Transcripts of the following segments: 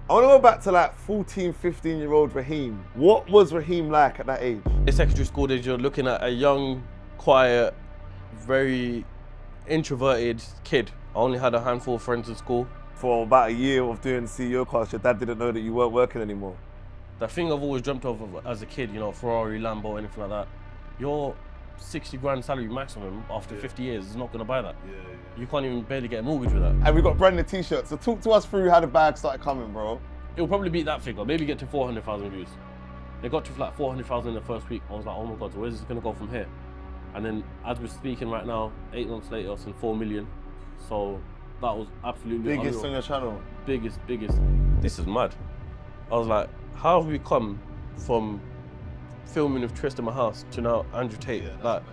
I want to go back to like 14, 15-year-old Raheem. What was Raheem like at that age? In secondary school days, you're looking at a young, quiet, very introverted kid. I only had a handful of friends in school. For about a year of doing CEOCAST, your dad didn't know that you weren't working anymore. The thing I've always dreamt of as a kid, you know, Ferrari, Lambo, anything like that, your 60 grand salary maximum after 50 years is not going to buy that. You can't even barely get a mortgage with that. And we got branded t-shirts. So talk to us through how the bag started coming, bro. It'll probably beat that figure, maybe get to 400,000 views. It got to like 400,000 in the first week. I was like, oh my God, so where's this going to go from here? And then as we're speaking right now, 8 months later, it's in 4 million. So that was absolutely biggest unreal. on your channel. Biggest. This is mad. I was like, how have we come from filming with Trist in my house to now Andrew Tate? Like,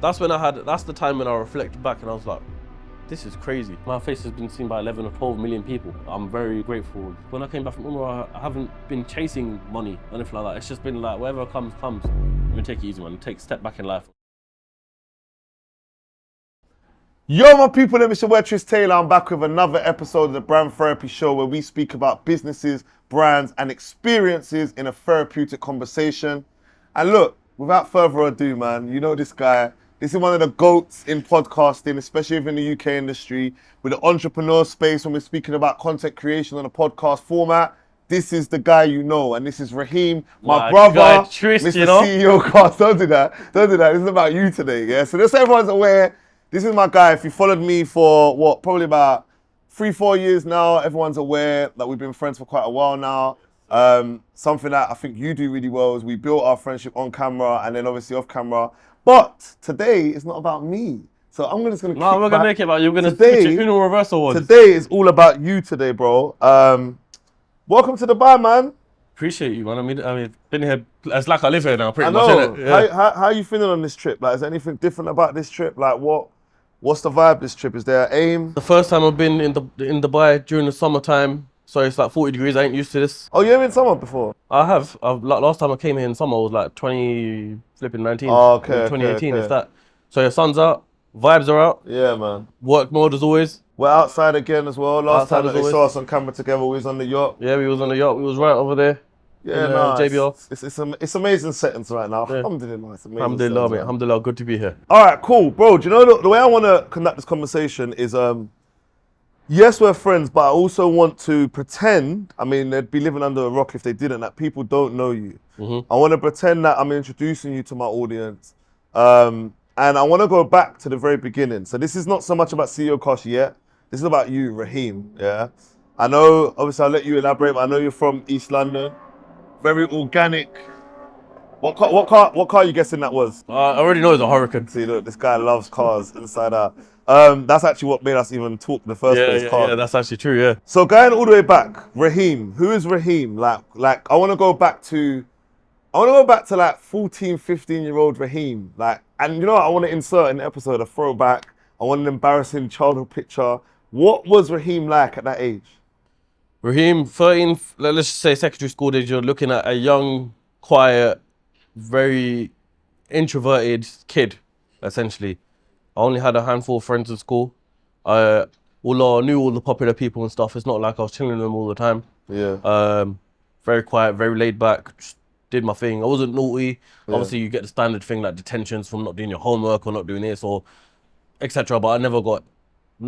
that's the time when I reflected back and I was like, this is crazy. My face has been seen by 11 or 12 million people. I'm very grateful. When I came back from Umrah, I haven't been chasing money or anything like that. It's just been like, whatever comes. I'm gonna take it easy, man. Take a step back in life. Yo, my people, it's your boy Trist Taylor. I'm back with another episode of the Brand Therapy Show where we speak about businesses, brands, and experiences in a therapeutic conversation. And look, without further ado, man, you know this guy. This is one of the GOATs in podcasting, especially within the UK industry, with the entrepreneur space when we're speaking about content creation on a podcast format. This is the guy you know, and this is Raheem, my brother, Trist, Mr. you know? CEOCAST. Don't do that. This is about you today, yeah? So just so everyone's aware, this is my guy. If you followed me for, probably about 3-4 years now, everyone's aware that we've been friends for quite a while now. Something that I think you do really well is we built our friendship on camera and then obviously off camera. But today is not about me. So I'm just going to No, we're going to make it about you. We're going to switch it Uno reversal ones. Today is all about you today, bro. Welcome to Dubai, man. Appreciate you, man. I mean, been here, it's like I live here now, pretty much, innit? Yeah. How are you feeling on this trip? Like, is there anything different about this trip? Like, what's the vibe this trip? Is there an aim? The first time I've been in Dubai during the summertime, so it's like 40 degrees, I ain't used to this. Oh, you haven't been summer before? I have. Like, last time I came here in summer was like 2019. Oh, okay, 2018, okay. if that. So your sun's out, vibes are out. Yeah, man. Work mode as always. We're outside again as well. Last Outside time that they saw us on camera together, we was on the yacht. Yeah, we was on the yacht. We was right over there. Yeah, no, JBL. It's amazing settings right now. Yeah. Alhamdulillah, it's amazing. Alhamdulillah, mate. Right? Alhamdulillah, good to be here. All right, cool, bro. Do you know the way I want to conduct this conversation is, yes, we're friends, but I also want to pretend. I mean, they'd be living under a rock if they didn't. That people don't know you. I want to pretend that I'm introducing you to my audience, and I want to go back to the very beginning. So this is not so much about CEOCAST yet. This is about you, Raheem. Yeah, I know. Obviously, I'll let you elaborate. But I know you're from East London. Very organic. What car are you guessing that was? I already know it's a Hurricane. See, look, this guy loves cars inside out. That's actually what made us even talk in the first place. Yeah, that's actually true, yeah. So going all the way back, Raheem, who is Raheem? Like I want to go back to like 14, 15-year-old Raheem. And you know what? I want to insert in the episode a throwback. I want an embarrassing childhood picture. What was Raheem like at that age? Raheem, 13, let's just say secondary school days, you're looking at a young, quiet, very introverted kid, essentially. I only had a handful of friends in school. Although I knew all the popular people and stuff, it's not like I was chilling with them all the time. Yeah. Very quiet, very laid back, just did my thing. I wasn't naughty. Yeah. Obviously, you get the standard thing like detentions from not doing your homework or not doing this or etc. But I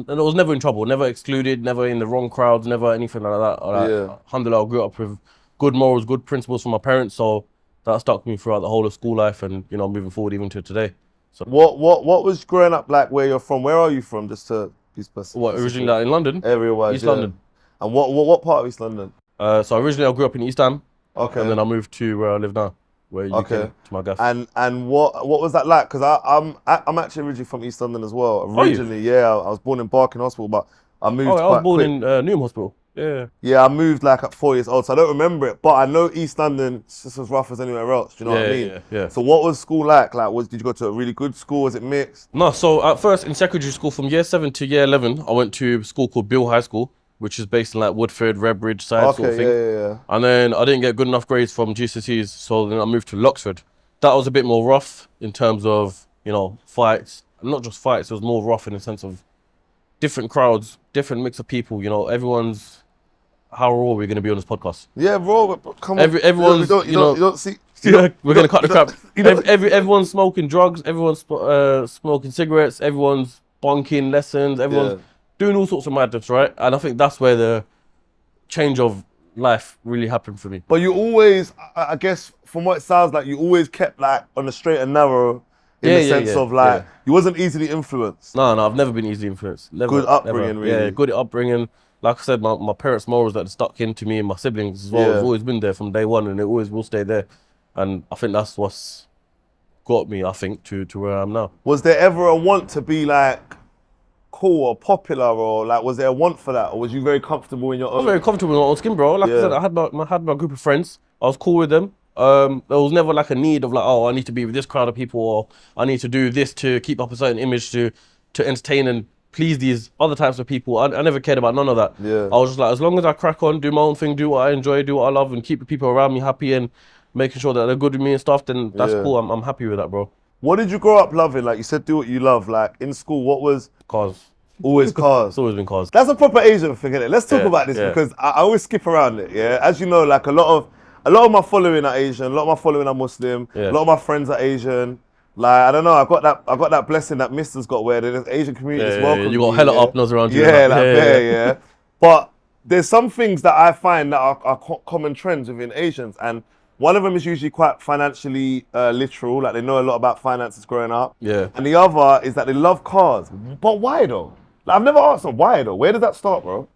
was never in trouble, never excluded, never in the wrong crowds, never anything like that. Yeah. Alhamdulillah, I grew up with good morals, good principles from my parents, so that stuck me throughout the whole of school life and, you know, moving forward even to today. So What was growing up like where you're from? Where are you from? Just to be specific. what, originally like in London? Area-wise, East London. And what part of East London? So originally I grew up in East Ham, Okay. and then I moved to where I live now, where you came to my gaff. And what was that like? Because I'm actually originally from East London as well. Originally, yeah, I was born in Barking Hospital, but I moved. I was born quick. in Newham Hospital. Yeah. Yeah, I moved like at 4 years old, so I don't remember it. But I know East London is just as rough as anywhere else. Do you know what I mean? Yeah. So what was school like? Like, did you go to a really good school? Was it mixed? No, so at first in secondary school, from year 7 to year 11, I went to a school called Bill High School, which is based in like Woodford, Redbridge side sort of thing. Yeah. And then I didn't get good enough grades from GCSEs, so then I moved to Loxford. That was a bit more rough in terms of, you know, fights. And not just fights, it was more rough in the sense of different crowds, different mix of people, you know, everyone's how raw we're going to be on this podcast. Yeah, bro. Come on. Everyone's, you don't see. Yeah, we're going to cut the crap. You don't- Everyone's smoking drugs. Everyone's smoking cigarettes. Everyone's bonking lessons. Everyone's doing all sorts of madness, right? And I think that's where the change of life really happened for me. But you always, I guess, from what it sounds like, you always kept like on the straight and narrow in the sense of like, you wasn't easily influenced. No, I've never been easily influenced. Never, Good upbringing, really. Yeah, good upbringing. Like I said, my parents' morals that stuck into me and my siblings as well has always been there from day one, and it always will stay there. And I think that's what's got me, I think, to where I am now. Was there ever a want to be like cool or popular, or like was there a want for that, or was you very comfortable in your own? I was very comfortable in my own skin, bro. Like I said, I had my group of friends. I was cool with them. There was never like a need of like, oh, I need to be with this crowd of people, or I need to do this to keep up a certain image to entertain and please these other types of people. I never cared about none of that. Yeah. I was just like, as long as I crack on, do my own thing, do what I enjoy, do what I love, and keep the people around me happy and making sure that they're good with me and stuff, then that's cool. I'm happy with that, bro. What did you grow up loving? Like you said, do what you love. Like in school, what was? Cars. Always cars. It's always been cars. That's a proper Asian thing, innit? Let's talk about this because I always skip around it. Yeah, as you know, like a lot of my following are Asian. A lot of my following are Muslim. A lot of my friends are Asian. Like I don't know, I got that blessing that Mister's got where the Asian community is welcome. You got hella up-nos around you. Yeah. But there's some things that I find that are common trends within Asians, and one of them is usually quite financially literal, like they know a lot about finances growing up. Yeah. And the other is that they love cars. But why though? Like, I've never asked them why though. Where did that start, bro?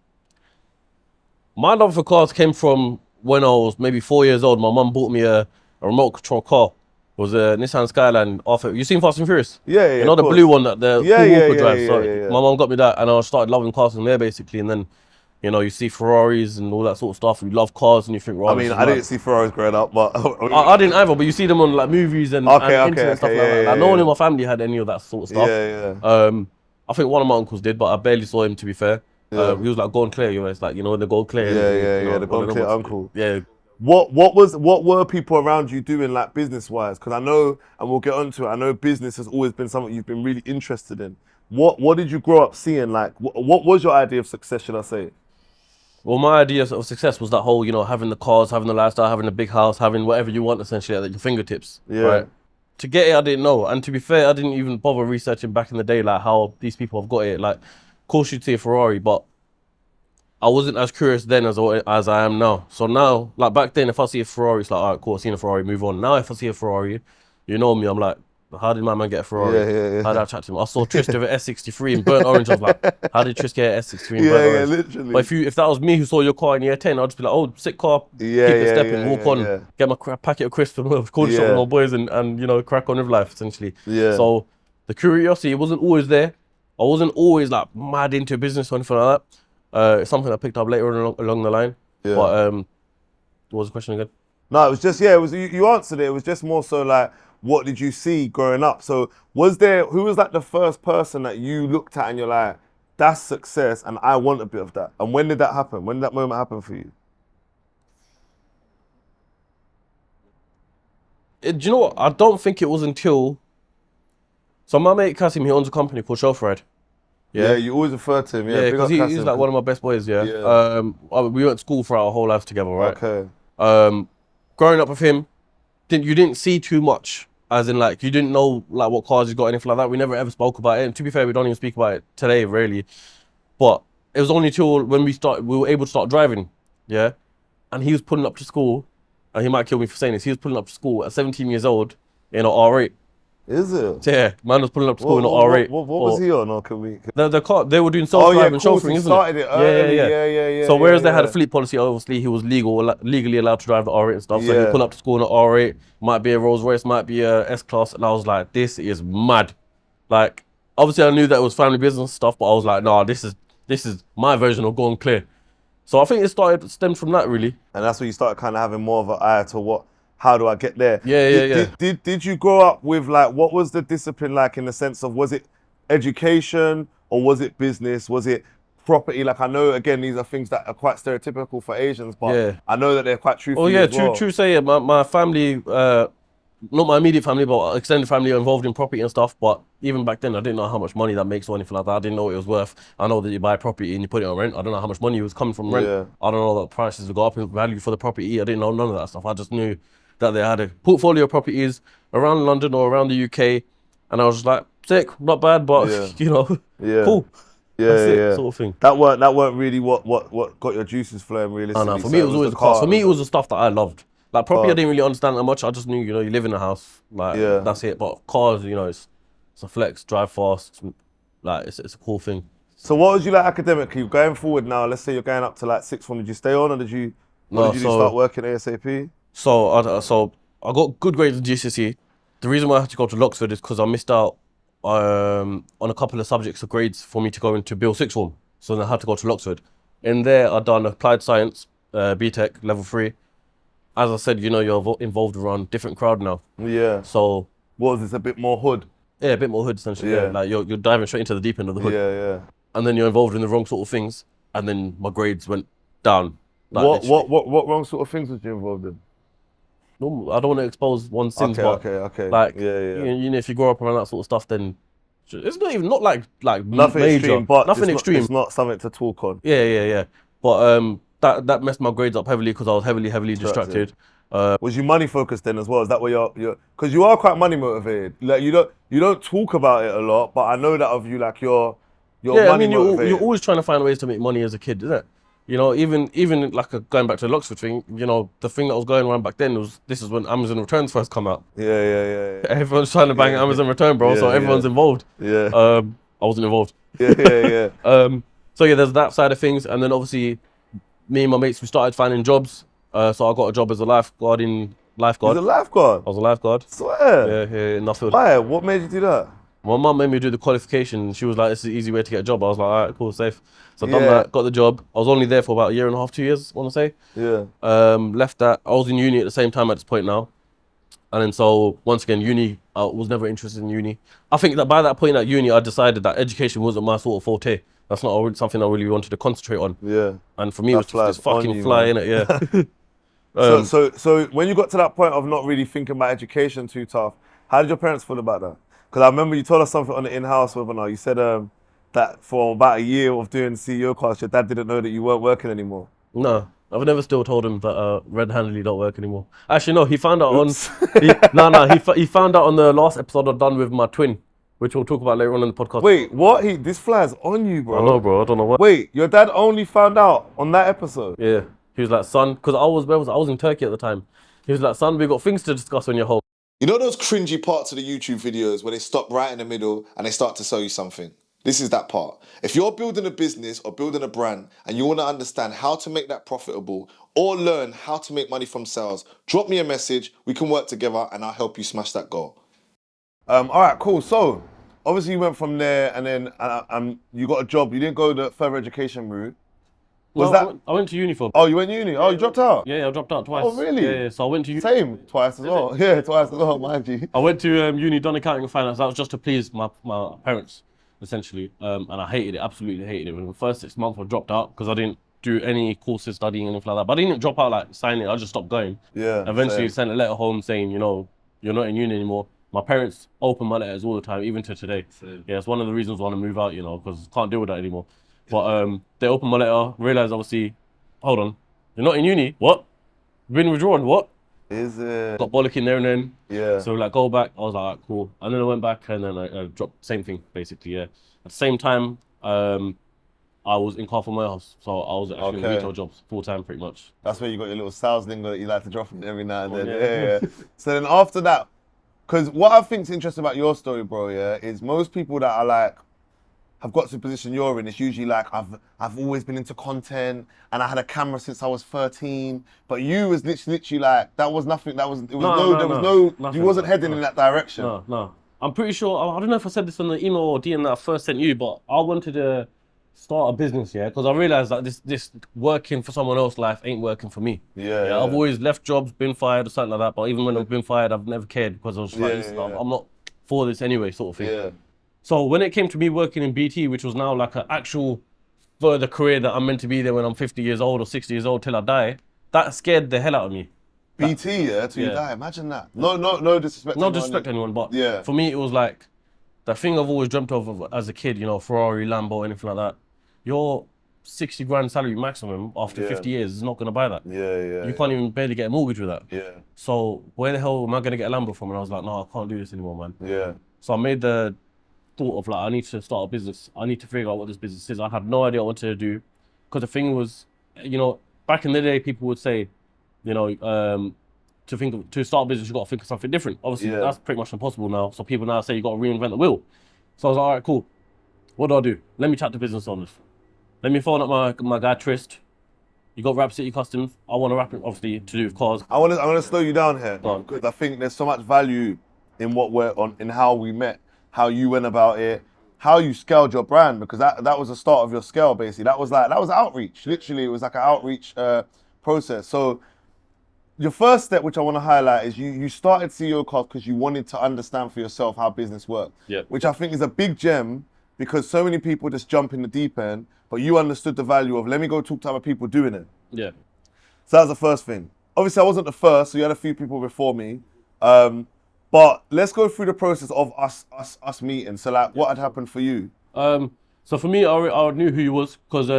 My love for cars came from when I was maybe 4 years old. My mum bought me a remote control car. It was a Nissan Skyline. You seen Fast and Furious? Yeah. You know the blue one that the Paul Walker drives. Yeah. My mum got me that, and I started loving cars from there basically. And then, you know, you see Ferraris and all that sort of stuff. You love cars, and you think, right. I mean, I didn't see Ferraris growing up, but I didn't either. But you see them on like movies and internet and stuff like that. Like, no one in my family had any of that sort of stuff. Yeah. I think one of my uncles did, but I barely saw him, to be fair. He was like gold clear, you know, it's like, you know, the gold clear. The gold clear uncle. Yeah. What were people around you doing like business wise? Because I know, and we'll get onto it, I know business has always been something you've been really interested in. What did you grow up seeing? Like, what was your idea of success, should I say? Well, my idea of success was that whole, you know, having the cars, having the lifestyle, having the big house, having whatever you want essentially at your fingertips. Yeah. Right? To get it, I didn't know. And to be fair, I didn't even bother researching back in the day, like how these people have got it. Like, of course you'd see a Ferrari, but I wasn't as curious then as I am now. So now, like back then, if I see a Ferrari, it's like, all right, cool, I've seen a Ferrari, move on. Now, if I see a Ferrari, you know me, I'm like, how did my man get a Ferrari? Yeah. How did I chat to him? I saw Trist with an S63 in burnt orange. I was like, how did Trist get an S63 in burnt orange? Literally. But if that was me who saw your car in year 10, I'd just be like, oh, sick car, keep it stepping, walk on, get my packet of crisps from the corner shop with my boys and, you know, crack on with life, essentially. Yeah. So the curiosity, it wasn't always there. I wasn't always like mad into business or anything like that. It's something I picked up later along the line. Yeah. But what was the question again? No, it was just, it was you answered it. It was just more so like, what did you see growing up? So who was like the first person that you looked at and you're like, that's success and I want a bit of that? And when did that happen? When did that moment happen for you? Do you know what? I don't think it was until... So my mate Kasim, he owns a company called Shahada. Yeah, you always refer to him. Yeah, because he's like one of my best boys, we went to school for our whole lives together, right? Okay. Growing up with him, you didn't see too much, as in like, you didn't know like what cars he's got, anything like that. We never ever spoke about it. And to be fair, we don't even speak about it today, really. But it was only till when we were able to start driving, yeah? And he was pulling up to school, and he might kill me for saying this, he was pulling up to school at 17 years old in an R8. Is it? Yeah, man was pulling up to school in an R8. What was he on? Or can we? The car, they were doing self-driving chauffeuring, isn't started it early. Yeah. So whereas they had a fleet policy, obviously he was legally allowed to drive the R8 and stuff. So he pulled up to school in an R8, might be a Rolls Royce, might be a S-Class, and I was like, this is mad. Like, obviously I knew that it was family business stuff, but I was like, nah, this is my version of going clear. So I think it stemmed from that, really. And that's when you started kind of having more of an eye to how do I get there? Did you grow up with like, what was the discipline like in the sense of, was it education or was it business? Was it property? Like I know, again, these are things that are quite stereotypical for Asians, but I know that they're quite true for you as well. True say it. My family, not my immediate family, but extended family are involved in property and stuff. But even back then, I didn't know how much money that makes or anything like that. I didn't know what it was worth. I know that you buy property and you put it on rent. I don't know how much money was coming from rent. Yeah. I don't know that prices would go up in value for the property. I didn't know none of that stuff. I just knew that they had a portfolio of properties around London or around the UK. And I was just like, sick, not bad, but, cool. That's it, sort of thing. That weren't really what got your juices flowing realistically. No, for me it was always the cars. For me it was the stuff that I loved. Like property, I didn't really understand that much. I just knew, you live in a house, like that's it. But cars, it's a flex, drive fast, like it's a cool thing. So what was you like academically going forward now? Let's say you're going up to like sixth form. Did you stay on, or did you start working ASAP? So I got good grades at GCSE. The reason why I had to go to Oxford is because I missed out on a couple of subjects of grades for me to go into Bill sixth form. So then I had to go to Oxford. In there, I'd done applied science, BTEC level 3. As I said, you're involved around different crowd now. Yeah. So what was this? A bit more hood? Yeah, a bit more hood essentially. Yeah. Like you're diving straight into the deep end of the hood. Yeah. And then you're involved in the wrong sort of things, and then my grades went down. Like what wrong sort of things was you involved in? No, I don't want to expose one's sins, okay. Like, yeah. If you grow up around that sort of stuff, then it's not like nothing major, extreme, but nothing extreme. It's not something to talk on. Yeah. But that messed my grades up heavily because I was heavily distracted. Was you money focused then as well? Is that where you're? Because you are quite money motivated. Like you don't talk about it a lot, but I know that of you, like you're money motivated. You're always trying to find ways to make money as a kid, isn't it? Even like going back to the Oxford thing, the thing that was going around back then this is when Amazon Returns first come out. Yeah. Everyone's trying to bang Amazon Return, bro. So everyone's involved. Yeah. I wasn't involved. Yeah. So yeah, there's that side of things, and then obviously, me and my mates, we started finding jobs. So I got a job as a lifeguard. You're a lifeguard? I was a lifeguard. Swear? Yeah, in Nuffield. Why? What made you do that? My mum made me do the qualification. She was like, "It's an easy way to get a job." I was like, "All right, cool, safe." So I done that, got the job. I was only there for about a year and a half, 2 years, I want to say. Yeah. Left that. I was in uni at the same time at this point now. And then so, once again, uni, I was never interested in uni. I think that by that point at uni, I decided that education wasn't my sort of forte. That's not something I really wanted to concentrate on. Yeah. And for me, it was just this fucking fly, innit? Yeah. So when you got to that point of not really thinking about education too tough, how did your parents feel about that? Because I remember you told us something on the in-house webinar. You said that for about a year of doing CEOCAST, your dad didn't know that you weren't working anymore. No, I've never still told him that red-handedly don't work anymore. Actually, no, he found out he found out on the last episode I've done with my twin, which we'll talk about later on in the podcast. Wait, what? This fly's on you, bro. I know, bro. I don't know what. Wait, your dad only found out on that episode? Yeah. He was like, son, because I was in Turkey at the time. He was like, son, we've got things to discuss when you're home. You know those cringy parts of the YouTube videos where they stop right in the middle and they start to sell you something? This is that part. If you're building a business or building a brand and you want to understand how to make that profitable or learn how to make money from sales, drop me a message. We can work together and I'll help you smash that goal. All right, cool. So obviously you went from there and then you got a job. You didn't go the further education route. I went to uni for. Oh, you went uni? Oh, you dropped out? Yeah, I dropped out twice. Oh, really? Yeah. So I went to uni. Same, twice as well. Yeah, twice as well, mind you. I went to uni, done accounting and finance. That was just to please my parents, essentially. And I hated it, absolutely hated it. In the first 6 months, I dropped out because I didn't do any courses, studying, anything like that. But I didn't drop out like signing. I just stopped going. Yeah. Eventually, sent a letter home saying, you're not in uni anymore. My parents open my letters all the time, even to today. Same. Yeah, it's one of the reasons I want to move out, because can't deal with that anymore. But they opened my letter, realised obviously, hold on, you're not in uni? What? Been withdrawn? What? Is it? Got bollocking there and then. Yeah. So go back. I was like, alright, cool. And then I went back and then I dropped same thing basically. Yeah. At the same time, I was in car from my house, so I was actually in retail jobs full time pretty much. That's where you got your little sales lingo that you like to drop in every now and then. Yeah. So then after that, because what I think is interesting about your story, bro, is most people that are like, have got to the position you're in, it's usually like, I've always been into content and I had a camera since I was 13. But you was literally like, that was nothing, you wasn't heading in that direction. No. I'm pretty sure, I don't know if I said this on the email or DM that I first sent you, but I wanted to start a business, because I realized that this working for someone else's life ain't working for me. Yeah. I've always left jobs, been fired or something like that, but even when I've been fired, I've never cared because I was like, I'm not for this anyway, sort of thing. Yeah. So when it came to me working in BT, which was now like an actual further career that I'm meant to be there when I'm 50 years old or 60 years old till I die, that scared the hell out of me. BT, yeah, till you Yeah. die. Imagine that. No disrespect. Not disrespect anyone, but Yeah. for me, it was like the thing I've always dreamt of as a kid, you know, Ferrari, Lambo, anything like that. Your 60 grand salary maximum after 50 years is not going to buy that. Yeah. You can't even barely get a mortgage with that. Yeah. So where the hell am I going to get a Lambo from? And I was like, no, I can't do this anymore, man. Yeah. So I made the thought of like, I need to start a business. I need to figure out what this business is. I had no idea what to do. Because the thing was, you know, back in the day, people would say, you know, to start a business, you got to think of something different. Obviously, that's pretty much impossible now. So people now say you got to reinvent the wheel. So I was like, all right, cool. What do? Let me chat to business owners. Let me phone up my guy Trist. You got Rap City Customs. I want to wrap it, obviously, to do with cars. I want to slow you down here Go on. because I think there's so much value in what we're on, in how we met, how you went about it, how you scaled your brand, because that was the start of your scale, basically. That was outreach. Literally, it was like an outreach process. So your first step, which I want to highlight, is you started CEOCAST because you wanted to understand for yourself how business works. Yeah. Which I think is a big gem, because so many people just jump in the deep end, but you understood the value of, let me go talk to other people doing it. Yeah. So that was the first thing. Obviously, I wasn't the first, so you had a few people before me. But let's go through the process of us meeting. So like, what had happened for you? So for me, I knew who he was because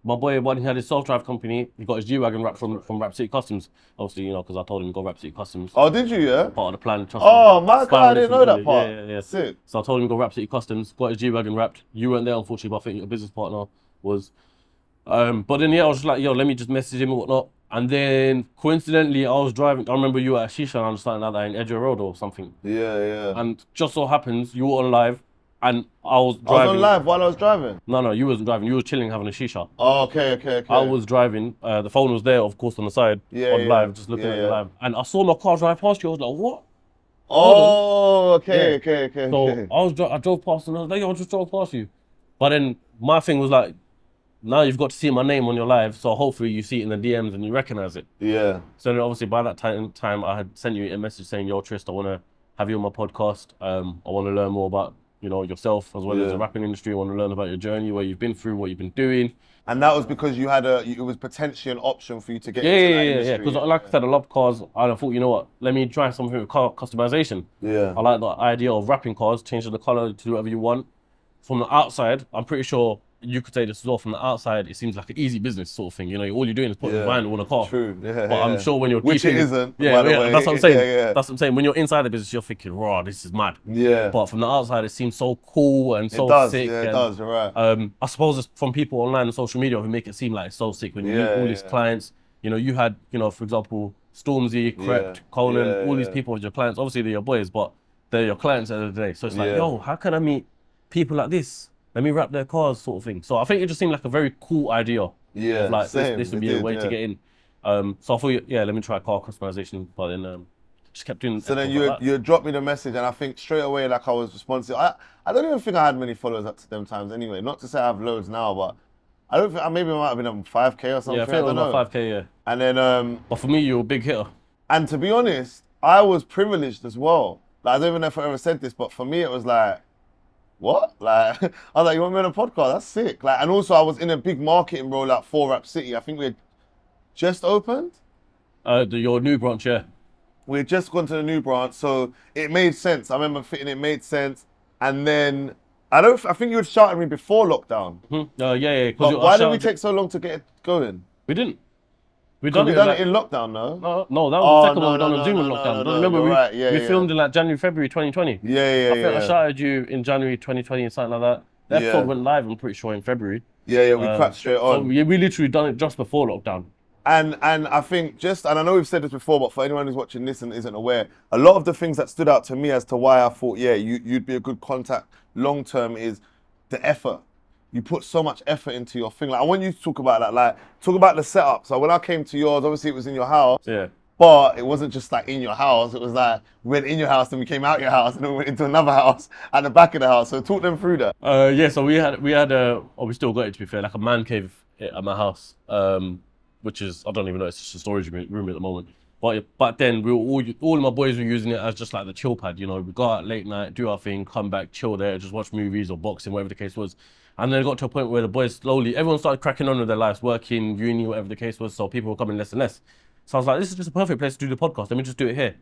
my boy, when he had his self-drive company, he got his G-Wagon wrapped from Rap City Customs. Obviously, you know, because I told him to go Rap City Customs. Oh, did you, yeah? Part of the plan. Oh, my God, I didn't know that part. Yeah. Sick. So I told him to go Rap City Customs, got his G-Wagon wrapped. You weren't there, unfortunately, but I think your business partner was. But then, yeah, I was just like, yo, let me just message him and whatnot. And then, coincidentally, I was driving. I remember you were at a Shisha and something like that in Edgware Road or something. Yeah. And just so happens, you were on live. And I was driving. I was on live while I was driving? No, you wasn't driving. You were chilling, having a shisha. Oh, okay. I was driving. The phone was there, of course, on the side. On live, just looking at you live. And I saw my car drive past you. I was like, what? Oh, okay. So I drove past and I was like, yo, I just drove past you. But then my thing was like, now you've got to see my name on your live, so hopefully you see it in the DMs and you recognize it. Yeah. So then obviously by that time I had sent you a message saying, yo, Trist, I want to have you on my podcast. I want to learn more about, you know, yourself as well as the rapping industry. I want to learn about your journey, where you've been through, what you've been doing. And that was because you had it was potentially an option for you to get into that industry. Yeah. Because like I said, I love cars. And I thought, you know what, let me try something with car customization. Yeah. I like the idea of wrapping cars, changing the color to do whatever you want. From the outside, I'm pretty sure you could say this as well, from the outside, it seems like an easy business sort of thing. You know, all you're doing is putting vinyl on a car. True, But I'm sure when you're Which deep it in, isn't, by the way. that's what I'm saying. Yeah. That's what I'm saying. When you're inside the business, you're thinking, raw, this is mad. Yeah. But from the outside, it seems so cool and so sick. Yeah, it does, you're right. I suppose it's from people online and social media who make it seem like it's so sick. When you meet all these clients, you know, you had, you know, for example, Stormzy, Crept, Colin, all these people as your clients. Obviously, they're your boys, but they're your clients at the end of the day. So it's like, yo, how can I meet people like this? Let me wrap their cars, sort of thing. So I think it just seemed like a very cool idea. Yeah, of like same. this would be a way to get in. So I thought, let me try car customization, but then just kept doing. So then you dropped me the message, and I think straight away, like, I was responsive. I don't even think I had many followers up to them times anyway. Not to say I have loads now, but I don't think maybe I might have been on 5K or something. Yeah, I think it was about 5K. Yeah. And then but for me, you were a big hitter. And to be honest, I was privileged as well. Like, I don't even know if I ever said this, but for me, it was like, what? Like, I was like, you want me on a podcast? That's sick. Like, and also I was in a big marketing rollout for Rap City. I think we had just opened. Your new branch, yeah. We had just gone to the new branch, so it made sense. I remember thinking it made sense. And then, I think you had shouted me before lockdown. Yeah. But why did we take so long to get it going? We didn't. We done it in lockdown, no? No, that was the second one we done on Zoom in lockdown. No, remember, we we filmed in like January, February 2020. Yeah. I think I shouted you in January 2020 and something like that. The episode went live, I'm pretty sure, in February. Yeah, we cracked straight on. So we literally done it just before lockdown. And I think and I know we've said this before, but for anyone who's watching this and isn't aware, a lot of the things that stood out to me as to why I thought, you'd be a good contact long term is the effort. You put so much effort into your thing. Like, I want you to talk about that. Like, talk about the setup. So when I came to yours, obviously it was in your house. Yeah. But it wasn't just like in your house. It was like we went in your house, then we came out your house, and then we went into another house at the back of the house. So talk them through that. So we we still got it, to be fair, like a man cave at my house, which is, I don't even know, it's just a storage room at the moment. But then we were all of my boys were using it as just like the chill pad. You know, we go out late night, do our thing, come back, chill there, just watch movies or boxing, whatever the case was. And then it got to a point where the boys everyone started cracking on with their lives, working, uni, whatever the case was. So people were coming less and less. So I was like, this is just a perfect place to do the podcast. Let me just do it here.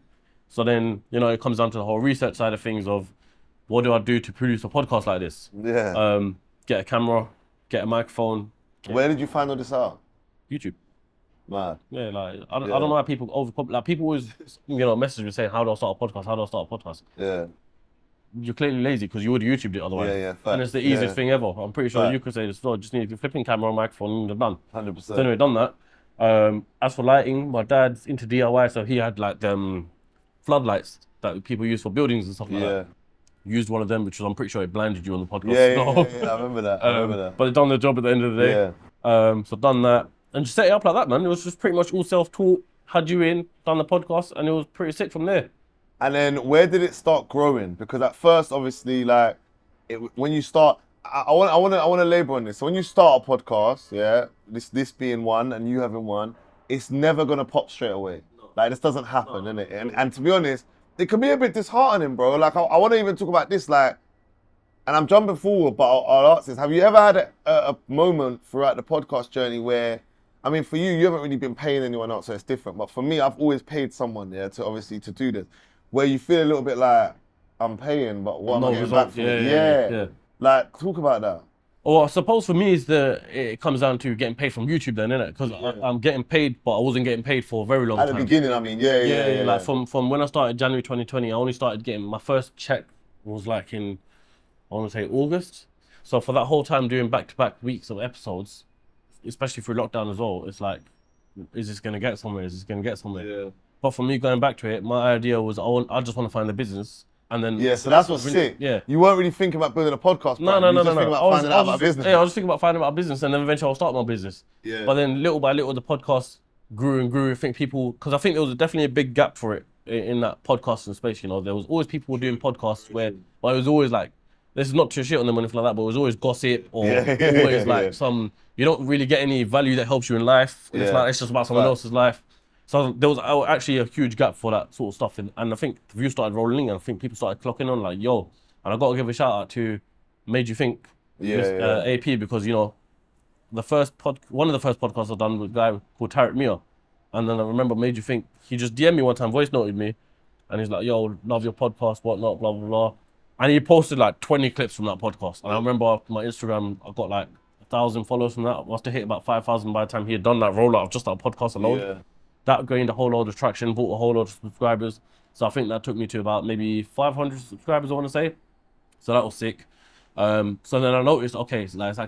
So then, you know, it comes down to the whole research side of things of what do I do to produce a podcast like this? Yeah. Get a camera, get a microphone. Where did you find all this out? YouTube. Man. Yeah, like I don't know why people like people always message me saying, how do I start a podcast? How do I start a podcast? Yeah. You're clearly lazy because you would have YouTubed it otherwise. Yeah, fact. And it's the easiest thing ever. I'm pretty sure Fact. you could say this. Just need a flipping camera, microphone, and you're done. 100%. So anyway, done that. As for lighting, my dad's into DIY, so he had like floodlights that people use for buildings and stuff like that. Used one of them, which was, I'm pretty sure it blinded you on the podcast. Yeah, I remember that. But it done the job at the end of the day. Yeah. So done that and just set it up like that, man. It was just pretty much all self-taught. Had you in, done the podcast, and it was pretty sick from there. And then where did it start growing? Because at first, obviously, like when you start, I want to labor on this. So when you start a podcast, yeah, this being one and you having one, it's never gonna pop straight away. Like this doesn't happen, innit? And to be honest, it can be a bit disheartening, bro. Like I want to even talk about this, like, and I'm jumping forward, but I'll ask this: have you ever had a moment throughout the podcast journey where, I mean, for you haven't really been paying anyone else, so it's different. But for me, I've always paid someone, to do this, where you feel a little bit like I'm paying, but what am I getting back for it? Yeah. Like, talk about that. Well, I suppose for me, it comes down to getting paid from YouTube then, innit? Because I'm getting paid, but I wasn't getting paid for a very long time. At the beginning, I mean, yeah. Like from when I started January 2020, I only started getting my first check was like in, I want to say August. So for that whole time doing back-to-back weeks of episodes, especially through lockdown as well, it's like, is this gonna get somewhere? Is this gonna get somewhere? Yeah. But for me going back to it, my idea was I just want to find the business. And then so that's what's really, sick. Yeah. You weren't really thinking about building a podcast. No. You were just thinking about finding out about business. Yeah, I was thinking about finding out business, and then eventually I'll start my business. Yeah. But then little by little, the podcast grew and grew. I think because there was definitely a big gap for it in that podcasting space. You know, there was always people doing podcasts where, but it was always like, this is not to shit on them or anything like that, but it was always gossip or always like you don't really get any value that helps you in life. It's like it's just about someone else's life. So there was actually a huge gap for that sort of stuff. And I think the views started rolling, and I think people started clocking on like, yo, and I got to give a shout out to Made You Think, AP, because, you know, one of the first podcasts I've done with a guy called Tarek Mia. And then I remember Made You Think, he just DM'd me one time, voice noted me, and he's like, yo, love your podcast, whatnot, blah, blah, blah. And he posted like 20 clips from that podcast. And I remember my Instagram, I got like 1,000 followers from that. I must have hit about 5,000 by the time he had done that rollout of just that podcast alone. Yeah. That gained a whole load of traction, brought a whole load of subscribers. So I think that took me to about maybe 500 subscribers, I want to say. So that was sick. So then I noticed, okay, so like it's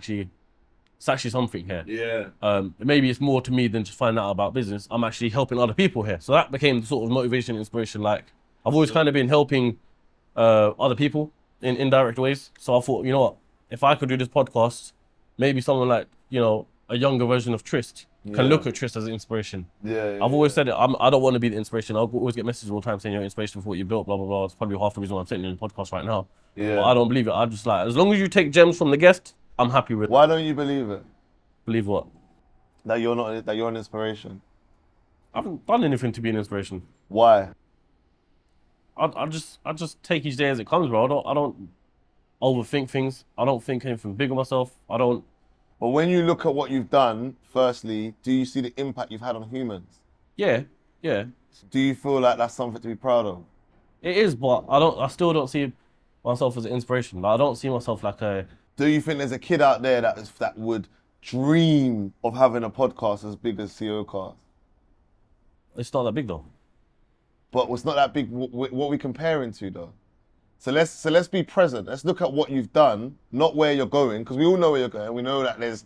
actually something here. Yeah. Maybe it's more to me than just finding out about business. I'm actually helping other people here. So that became the sort of motivation, inspiration. Like I've always kind of been helping other people in indirect ways. So I thought, you know what, if I could do this podcast, maybe someone like, you know, a younger version of Trist can look at Trist as an inspiration. I've always said it. I don't want to be the inspiration. I'll always get messages all the time saying you're inspiration for what you built, blah, blah, blah. It's probably half the reason why I'm sitting in the podcast right now. But I don't believe it. I just like, as long as you take gems from the guest, I'm happy with it. Why don't you believe it? Believe what? That you're an inspiration. I haven't done anything to be an inspiration. Why? I just take each day as it comes, bro. I don't overthink things. I don't think anything big of myself. But when you look at what you've done, firstly, do you see the impact you've had on humans? Yeah. Do you feel like that's something to be proud of? It is, but I still don't see myself as an inspiration. Like, I don't see myself like a... Do you think there's a kid out there that would dream of having a podcast as big as CEOCAST? It's not that big though. But it's not that big. What are we comparing to though? So let's be present. Let's look at what you've done, not where you're going, because we all know where you're going. We know that there's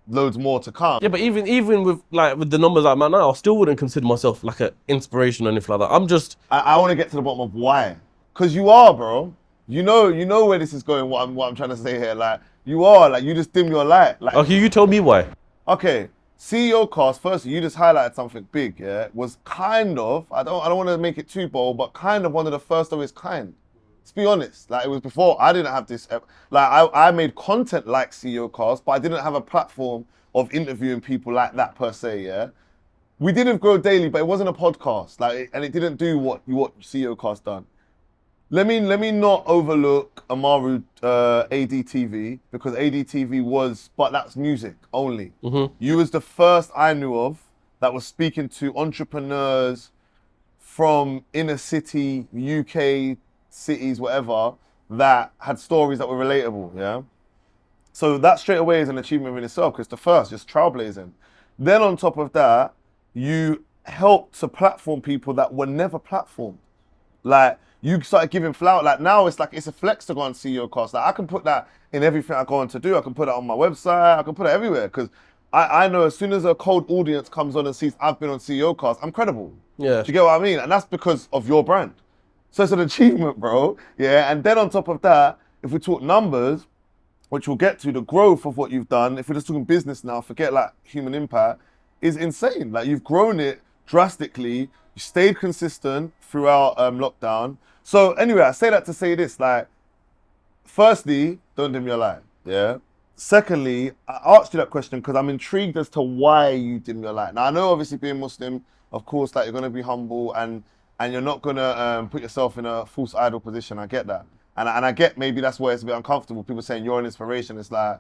loads more to come. Yeah, but even with the numbers I'm at now, I still wouldn't consider myself like an inspiration or anything like that. I'm just... I want to get to the bottom of why. Because you are, bro. You know where this is going, what I'm trying to say here. Like, you are, like, you just dim your light. Like, okay, you tell me why. Okay, CEOCAST, firstly, you just highlighted something big, yeah? Was kind of, I don't want to make it too bold, but kind of one of the first of its kind. Let's be honest, like it was before, I didn't have this, like I made content like CEOCAST, but I didn't have a platform of interviewing people like that per se, yeah? We didn't grow daily, but it wasn't a podcast, and it didn't do what CEOCAST done. Let me not overlook Amaru ADTV, because ADTV but that's music only. Mm-hmm. You was the first I knew of that was speaking to entrepreneurs from inner city, UK cities, whatever, that had stories that were relatable, yeah? So that straight away is an achievement in itself, because the first, just trailblazing. Then on top of that, you helped to platform people that were never platformed. Like, you started giving flout. Like, now it's like, it's a flex to go on CEOCAST. Like, I can put that in everything I go on to do. I can put it on my website. I can put it everywhere. Because I know as soon as a cold audience comes on and sees I've been on CEOCAST, I'm credible. Yeah. Do you get what I mean? And that's because of your brand. So it's an achievement, bro. Yeah. And then on top of that, if we talk numbers, which we'll get to, the growth of what you've done, if we're just talking business now, forget like human impact, is insane. Like, you've grown it drastically. You stayed consistent throughout lockdown. So anyway, I say that to say this, like, firstly, don't dim your light, yeah? Secondly, I asked you that question because I'm intrigued as to why you dim your light. Now, I know obviously being Muslim, of course, like, you're gonna be humble and you're not gonna put yourself in a false idol position. I get that. And I get maybe that's where it's a bit uncomfortable. People saying you're an inspiration. It's like,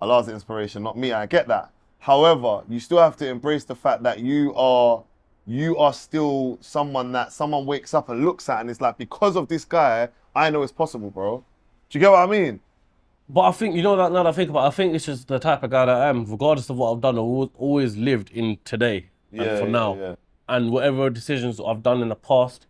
Allah's the inspiration, not me. I get that. However, you still have to embrace the fact that you are still someone that someone wakes up and looks at and it's like, because of this guy, I know it's possible, bro. Do you get what I mean? But I think, you know, that now that I think about it, I think it's just the type of guy that I am. Regardless of what I've done, I've always lived in today and for now. Yeah. And whatever decisions I've done in the past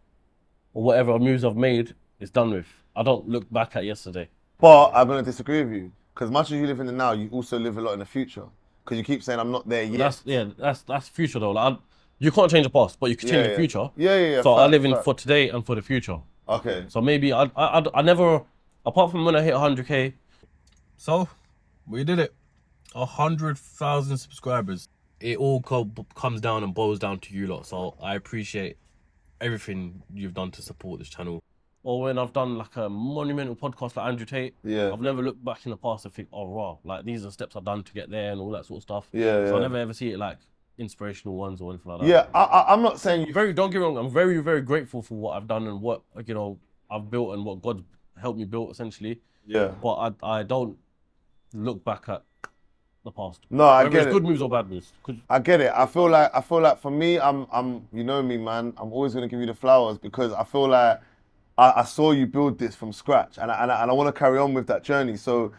or whatever moves I've made, it's done with. I don't look back at yesterday. But I'm going to disagree with you. Because much as you live in the now, you also live a lot in the future. Because you keep saying, I'm not there yet. That's future though. Like, you can't change the past, but you can change the future. Yeah. So I live in for today and for the future. Okay. So maybe I never, apart from when I hit 100K. So, we did it. 100,000 subscribers. It all comes down and boils down to you lot. So I appreciate everything you've done to support this channel. Or when I've done like a monumental podcast like Andrew Tate, I've never looked back in the past and think, oh, wow, like these are the steps I've done to get there and all that sort of stuff. So I never ever see it like inspirational ones or anything like that. Yeah, I'm not saying you... Don't get me wrong, I'm very, very grateful for what I've done and what, you know, I've built and what God helped me build essentially. Yeah. But I don't look back at the past. No, I Whether get it's it. good moves or bad moves. I get it. I feel like for me, I'm you know me, man. I'm always gonna give you the flowers because I feel like I saw you build this from scratch, and I want to carry on with that journey. So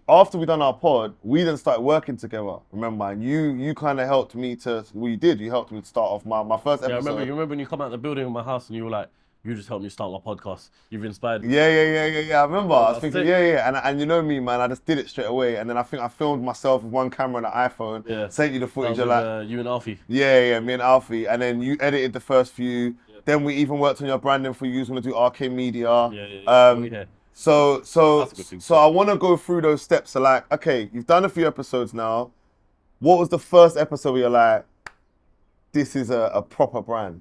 after we done our pod, we then started working together. Remember, and you kind of helped me to. Well, you did. You helped me to start off my first episode. Yeah, you remember when you come out the building of my house and you were like, you just helped me start my podcast. You've inspired me. Yeah. I remember. I was thinking, and you know me, man. I just did it straight away, and then I think I filmed myself with one camera and an iPhone. Yeah. Sent you the footage. With, like you and Alfie. Yeah, me and Alfie, and then you edited the first few. Yeah. Then we even worked on your branding for you. Want to do Arcade Media. Yeah. So I want to go through those steps. So like, okay, you've done a few episodes now. What was the first episode where you're like, this is a proper brand?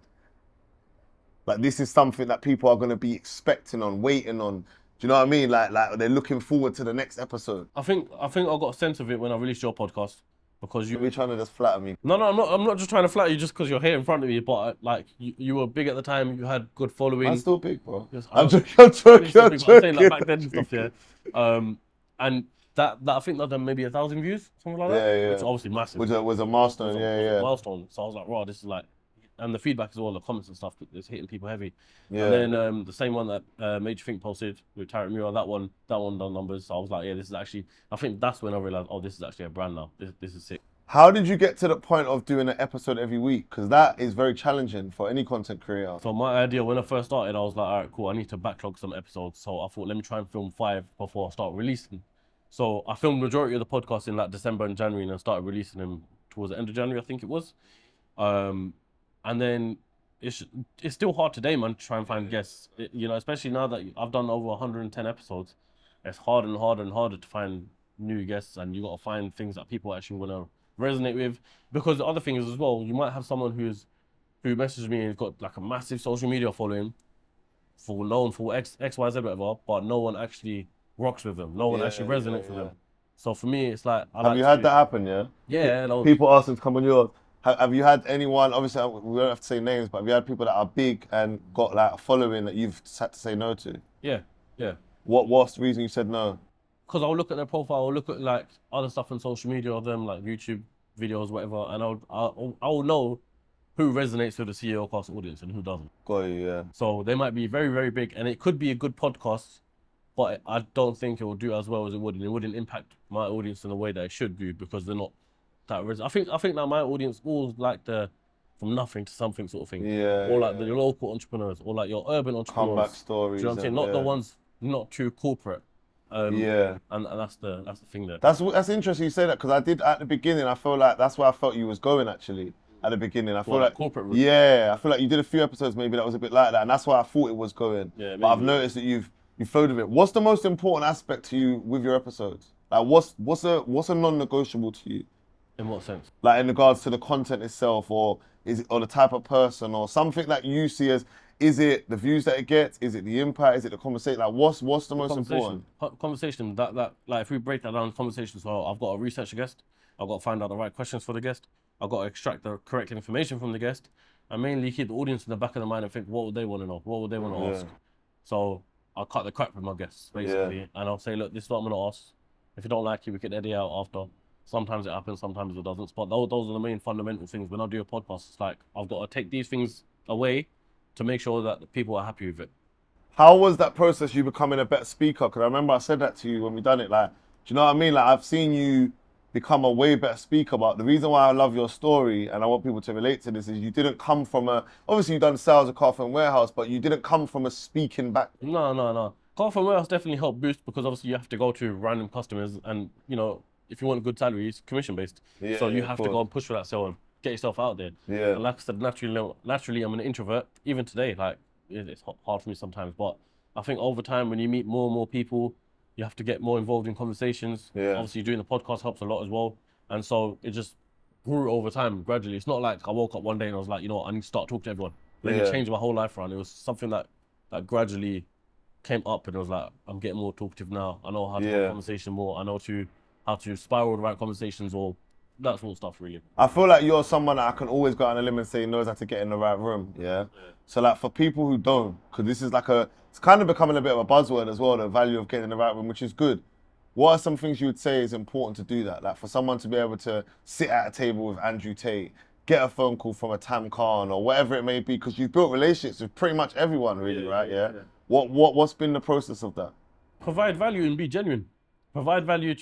Like, this is something that people are going to be expecting on, waiting on. Do you know what I mean? Like they're looking forward to the next episode. I think I got a sense of it when I released your podcast because you were trying to just flatter me. No, I'm not just trying to flatter you just because you're here in front of me. But like, you were big at the time. You had good following. I'm still big, bro. I'm joking. I'm saying like back then and stuff, yeah. And that I think that done maybe 1,000 views, something like that. Yeah. Which is obviously massive. Which was a milestone. Yeah. Milestone. So I was like, wow, this is like. And the feedback as well, the comments and stuff, is hitting people heavy. Yeah. And then the same one that Made You Think posted with Tarek Muir, that one done numbers. So I was like, yeah, this is actually, I think that's when I realized, oh, this is actually a brand now. This is sick. How did you get to the point of doing an episode every week? Because that is very challenging for any content creator. So my idea when I first started, I was like, all right, cool, I need to backlog some episodes. So I thought, let me try and film 5 before I start releasing. So I filmed the majority of the podcasts in like December and January and then started releasing them towards the end of January, I think it was. And then it's still hard today, man, to try and find guests. You know, especially now that I've done over 110 episodes, it's harder and harder to find new guests, and you got to find things that people actually want to resonate with. Because the other thing is as well, you might have someone who messages me and has got like a massive social media following, known for X, Y, Z, whatever, but no one actually rocks with them. No one actually resonates with them. So for me, it's like, have you had that happen? Yeah. Yeah. People asking to come on yours. Have you had anyone, obviously we don't have to say names, but have you had people that are big and got like a following that you've had to say no to? Yeah. What's the reason you said no? Because I'll look at their profile, I'll look at like other stuff on social media of them, like YouTube videos, whatever, and I'll know who resonates with the CEOcast audience and who doesn't. Got you, yeah. So they might be very, very big, and it could be a good podcast, but I don't think it will do as well as it would, and it wouldn't impact my audience in the way that it should do because they're not that. I think that my audience all like the from nothing to something sort of thing, Yeah. or like the local entrepreneurs, or like your urban entrepreneurs. Comeback stories. Do you know what I'm saying? Not the ones not too corporate. Yeah. And that's the thing there. That's interesting you say that because I did at the beginning. I feel like that's where I felt you was going actually. At the beginning, I feel like corporate route. Yeah, I feel like you did a few episodes maybe that was a bit like that, and that's why I thought it was going. Yeah, but I've maybe. noticed that you flowed with it. What's the most important aspect to you with your episodes? Like, what's a non-negotiable to you? In what sense? Like in regards to the content itself, or the type of person, or something that you see as. Is it the views that it gets? Is it the impact? Is it the conversation? Like, what's the most important? Conversation. That like if we break that down, conversation. So I've got to research a guest. I've got to find out the right questions for the guest. I've got to extract the correct information from the guest, and mainly keep the audience in the back of the mind and think, what would they want to know? What would they want to ask? So I'll cut the crap with my guests basically, and I'll say, look, this is what I'm gonna ask. If you don't like it, we can edit it out after. Sometimes it happens, sometimes it doesn't. But those are the main fundamental things. When I do a podcast, it's like I've got to take these things away to make sure that the people are happy with it. How was that process, you becoming a better speaker? Because I remember I said that to you when we done it. Like, do you know what I mean? Like, I've seen you become a way better speaker. But the reason why I love your story and I want people to relate to this is you didn't come from obviously you've done sales at Carphone Warehouse, but you didn't come from a speaking back. No. Carphone Warehouse definitely helped boost because obviously you have to go to random customers and, you know, if you want a good salary, it's commission based. Yeah, so you of have to course. go and push for that sale and get yourself out there. Yeah. And like I said, naturally I'm an introvert. Even today, like it's hard for me sometimes, but I think over time when you meet more and more people, you have to get more involved in conversations. Yeah. Obviously doing the podcast helps a lot as well. And so it just grew over time gradually. It's not like I woke up one day and I was like, you know what, I need to start talking to everyone. Then it changed my whole life around. It was something that gradually came up and it was like, I'm getting more talkative now. I know how to have a conversation more. I know how to spiral the right conversations or that sort of stuff really. I feel like you're someone that I can always go on a limb and say knows how to get in the right room, yeah? So like for people who don't, because this is like it's kind of becoming a bit of a buzzword as well, the value of getting in the right room, which is good. What are some things you would say is important to do that? Like for someone to be able to sit at a table with Andrew Tate, get a phone call from a Tam Khan or whatever it may be, because you've built relationships with pretty much everyone really, right? Yeah. What's been the process of that? Provide value and be genuine. Provide value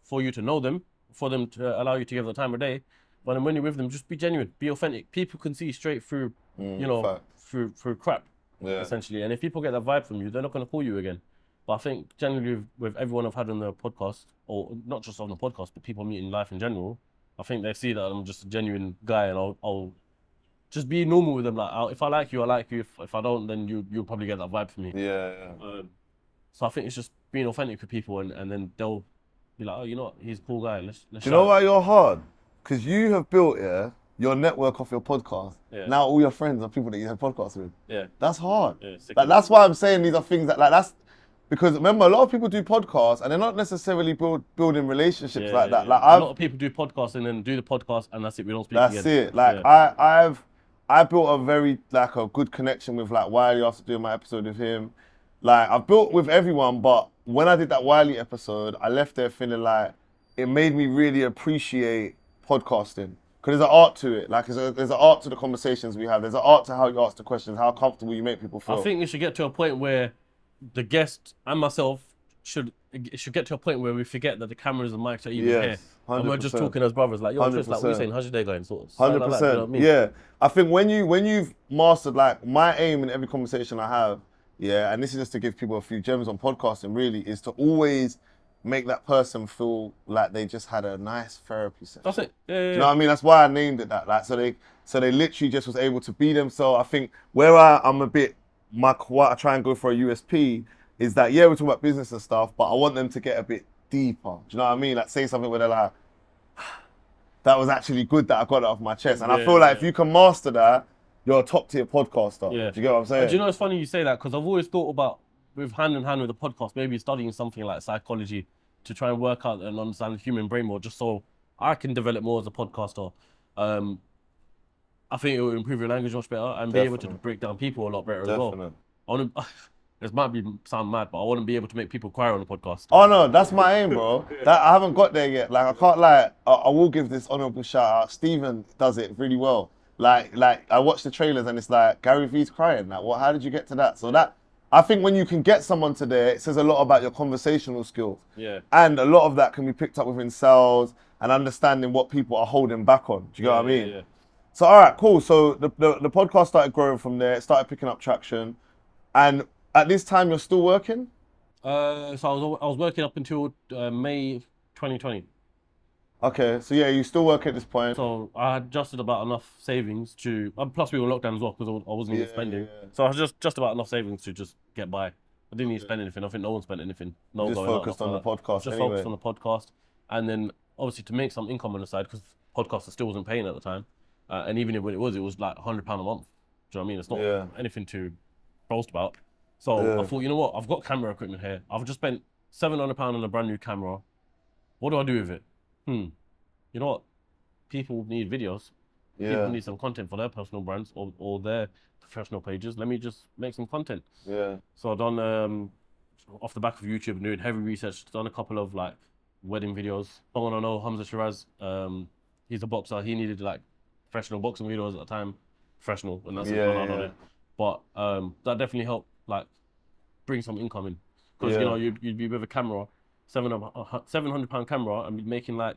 for you to know them, for them to allow you to give the time of day. But then when you're with them, just be genuine, be authentic. People can see straight through, through crap, essentially. And if people get that vibe from you, they're not going to call you again. But I think generally with everyone I've had on the podcast, or not just on the podcast, but people I meet in life in general, I think they see that I'm just a genuine guy, and I'll just be normal with them. Like, if I like you, I like you. If I don't, then you'll probably get that vibe from me. So I think it's just being authentic with people, and then they'll be like, oh, you know what, he's a cool guy. Let's Do you know why you're hard? Because you have built your network off your podcast. Yeah. Now all your friends are people that you have podcasts with. Yeah. That's hard. Yeah, like that's why I'm saying these are things that that's because remember a lot of people do podcasts and they're not necessarily building relationships like that. Like a lot of people do podcasts and then do the podcast and that's it. We don't speak again. That's it. Like I built a very a good connection with like Wiley after doing my episode with him. Like I've built with everyone, but when I did that Wiley episode, I left there feeling like it made me really appreciate podcasting. Because there's an art to it. Like there's an art to the conversations we have. There's an art to how you ask the questions, how comfortable you make people feel. I think it should get to a point where the guest and myself should get to a point where we forget that the cameras and mics are even here. 100%. And we're just talking as brothers, like, yo, Trist, like, what are you saying? How's your day going? 100%. Like that, you know what I mean? Yeah. I think when you've mastered, like, my aim in every conversation I have, and this is just to give people a few gems on podcasting, really, is to always make that person feel like they just had a nice therapy session. That's it. Yeah. Do you know what I mean? That's why I named it that. Like, so they literally just was able to be themselves. I think where I'm a bit, what I try and go for a USP is that, we're talking about business and stuff, but I want them to get a bit deeper. Do you know what I mean? Like say something where they're like, that was actually good that I got it off my chest. And I feel like if you can master that, you're a top tier podcaster. Yeah. Do you get what I'm saying? Do you know it's funny you say that? Because I've always thought about, with hand in hand with the podcast, maybe studying something like psychology to try and work out and understand the human brain more, just so I can develop more as a podcaster. I think it will improve your language much better and be able to break down people a lot better as well. This might sound mad, but I want to be able to make people cry on the podcast. Oh no, that's my aim, bro. That I haven't got there yet. Like I can't lie. I will give this honourable shout out. Steven does it really well. Like I watch the trailers and it's like Gary V's crying. Like, what? How did you get to that? So that I think when you can get someone to there, it says a lot about your conversational skills. Yeah. And a lot of that can be picked up within sales and understanding what people are holding back on. Do you know what I mean? Yeah. So all right, cool. So the podcast started growing from there. It started picking up traction, and at this time you're still working. So I was working up until May 2020. Okay, so yeah, you still work at this point. So I had just about enough savings to, plus we were locked down as well because I wasn't even spending. Yeah. So I was just about enough savings to just get by. I didn't even spend anything. I think no one spent anything. No, Just focused on the podcast. Just anyway. focused on the podcast, and then obviously to make some income on the side because podcaster still wasn't paying at the time, and even when it was like £100 a month. Do you know what I mean? It's not anything to boast about. So I thought, you know what? I've got camera equipment here. I've just spent £700 on a brand new camera. What do I do with it? You know what? People need videos. Yeah. People need some content for their personal brands or their professional pages. Let me just make some content. Yeah. So I've done, off the back of YouTube, doing heavy research, done a couple of like wedding videos. Someone I know, Hamza Shiraz, he's a boxer. He needed like professional boxing videos at the time. Professional, and that's it. But that definitely helped like bring some income in. Because you know, you'd be with a camera, £700 camera, and be making like,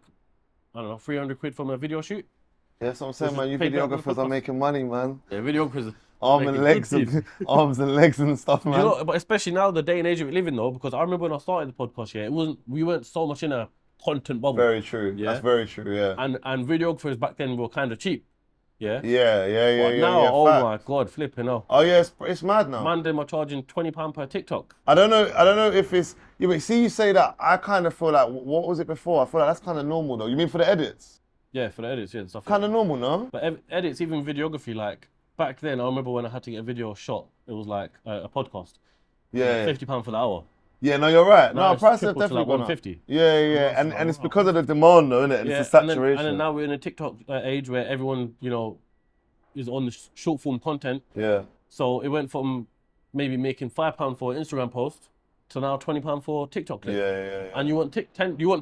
I don't know, 300 quid from a video shoot. Yeah, that's what I'm saying, man. You videographers are making money, man. Yeah, videographers. Arms and legs and stuff, man. You know, but especially now, the day and age we live in, though, because I remember when I started the podcast, we weren't so much in a content bubble. Very true. Yeah? That's very true. Yeah. And videographers back then were kind of cheap. Yeah. Yeah. But now, yeah, oh my God, flipping hell. Oh yeah, it's mad now. Man, them are charging £20 per TikTok. I don't know if it's. Yeah, but see, you say that. I kind of feel like, what was it before? I feel like that's kind of normal though. You mean for the edits? Yeah, for the edits, yeah, and stuff. Kind of normal, no? But edits, even videography, like back then, I remember when I had to get a video shot, it was like a podcast. Yeah. £50 for the hour. Yeah, no, you're right. Now No, it's prices have tripled to, definitely like, gone up. £150. Yeah, and it's because of the demand, though, isn't it? And it's the saturation. And then now we're in a TikTok age where everyone, you know, is on the short form content. Yeah. So it went from maybe making £5 for an Instagram post to now £20 for TikTok clip. Yeah. And you want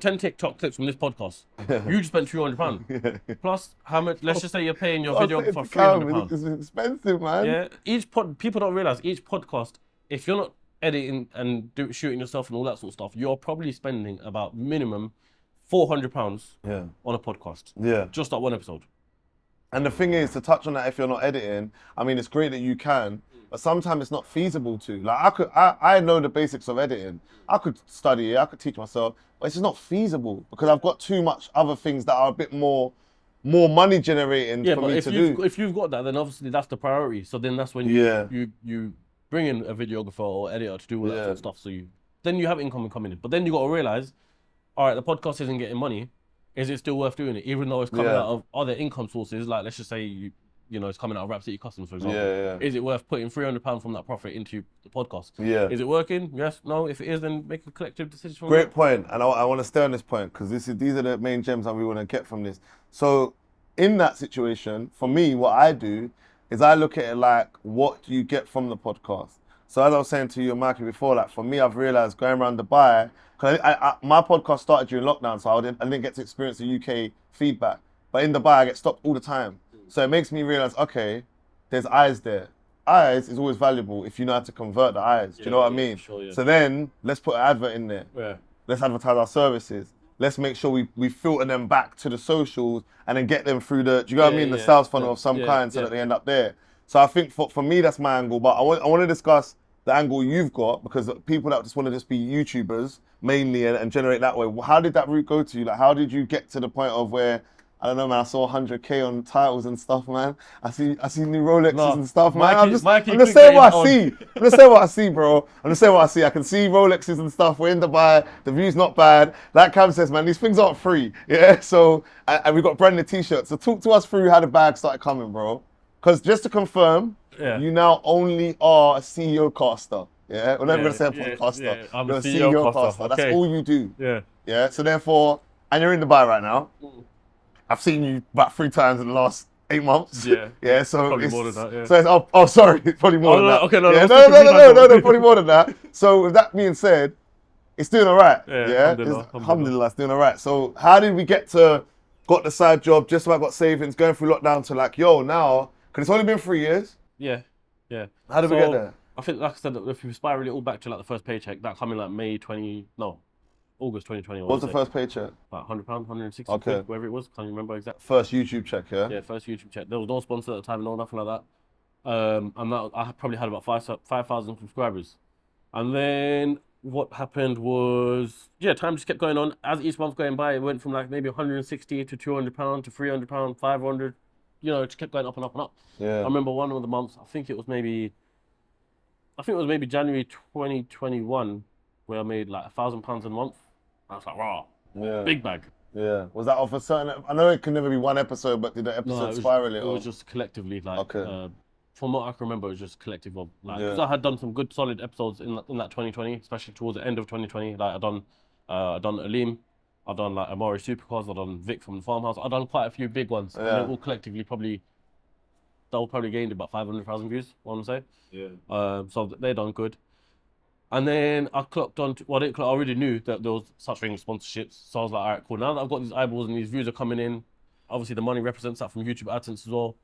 10 TikTok clips from this podcast. You just spent £200. Plus, how much? Let's just say you're paying your video for £300. It's expensive, man. Yeah. People don't realize each podcast, if you're not editing and shooting yourself and all that sort of stuff, you're probably spending about minimum £400 on a podcast. Yeah. Just that one episode. And the thing is, to touch on that, if you're not editing, I mean, it's great that you can, but sometimes it's not feasible to. Like, I know the basics of editing. I could study it, I could teach myself, but it's just not feasible because I've got too much other things that are a bit more money generating for me to do. If you've got that, then obviously that's the priority. So then that's when you bring in a videographer or editor to do all that sort of stuff. So then you have income coming in. But then you got to realize, all right, the podcast isn't getting money. Is it still worth doing it, even though it's coming out of other income sources? Like, let's just say you know it's coming out of Rap City Customs, for example. Is it worth putting £300 from that profit into the podcast? Yeah. Is it working? Yes. No. If it is, then make a collective decision. From Great point, and I want to stay on this point because these are the main gems that we want to get from this. So, in that situation, for me, what I do is I look at it like, what do you get from the podcast? So as I was saying to you and Mikey before, like for me, I've realized going around Dubai, because my podcast started during lockdown, so I didn't get to experience the UK feedback. But in Dubai, I get stopped all the time. So it makes me realize, okay, there's eyes there. Eyes is always valuable if you know how to convert the eyes. Do you know what I mean? Sure, So then let's put an advert in there. Yeah. Let's advertise our services. Let's make sure we filter them back to the socials and then get them through the, do you know what I mean? The sales funnel of some kind so that they end up there. So I think for me, that's my angle. But I want to discuss the angle you've got because people that just want to just be YouTubers mainly and generate that way. How did that route go to you? Like, how did you get to the point of where, I don't know, man, I saw 100K on titles and stuff, man. I see new Rolexes and stuff, man. I'm just saying what I see. I'm just saying what I see, bro. I'm just saying what I see. I can see Rolexes and stuff. We're in Dubai. The view's not bad. Like Cam says, man, these things aren't free. Yeah, so, and we've got branded t-shirts. So talk to us through how the bag started coming, bro. Because just to confirm, you now only are a CEO-caster. Yeah, we're never going to say a podcaster. Yeah, I'm You're a CEO-caster. Okay. That's all you do. Yeah. So therefore, and you're in Dubai right now. I've seen you about 3 times in the last 8 months. Yeah. Yeah, so Probably it's, more than that, yeah. So it's, oh, sorry, it's probably more Oh, than no, that. okay, no, yeah, let's no, take a breather. no, probably more than that. So with that being said, it's doing all right. Yeah, alhamdulillah. Alhamdulillah, it's doing all right. So how did we got the side job, just about got savings, going through lockdown to like, yo, now, because it's only been 3 years. Yeah, yeah. How did we get there? I think, like I said, if you spiral it all back to like the first paycheck, that coming like August 2020. What's the first paycheck? Like £100, 160 Okay. quid, whatever it was. Can't remember exactly. First YouTube check, yeah? Yeah, first YouTube check. There was no sponsor at the time, no nothing like that. And that, I probably had about 5,000 subscribers. And then what happened was, yeah, time just kept going on. As each month going by, it went from like maybe 160 to £200 to £300, 500. You know, it just kept going up and up and up. Yeah. I remember one of the months, I think it was maybe January 2021, where I made like £1,000 a month. I was like, raw, Yeah. big bag. Yeah. Was that off a certain? I know it can never be one episode, but did the episode spiral it? It was just collectively, like, Okay. from what I can remember, it was just collective of, like, Yeah. because I had done some good solid episodes in that 2020, especially towards the end of 2020. Like I done Aleem, I done like Amari Supercars, I done Vic from the Farmhouse. I done quite a few big ones. Yeah. And they all collectively probably gained about 500,000 views. I want to say. Yeah. So they done good. And then I clocked on. I already knew that there was such thing as sponsorships. So I was like, all right, cool. Now that I've got these eyeballs and these views are coming in, obviously the money represents that from YouTube AdSense as well.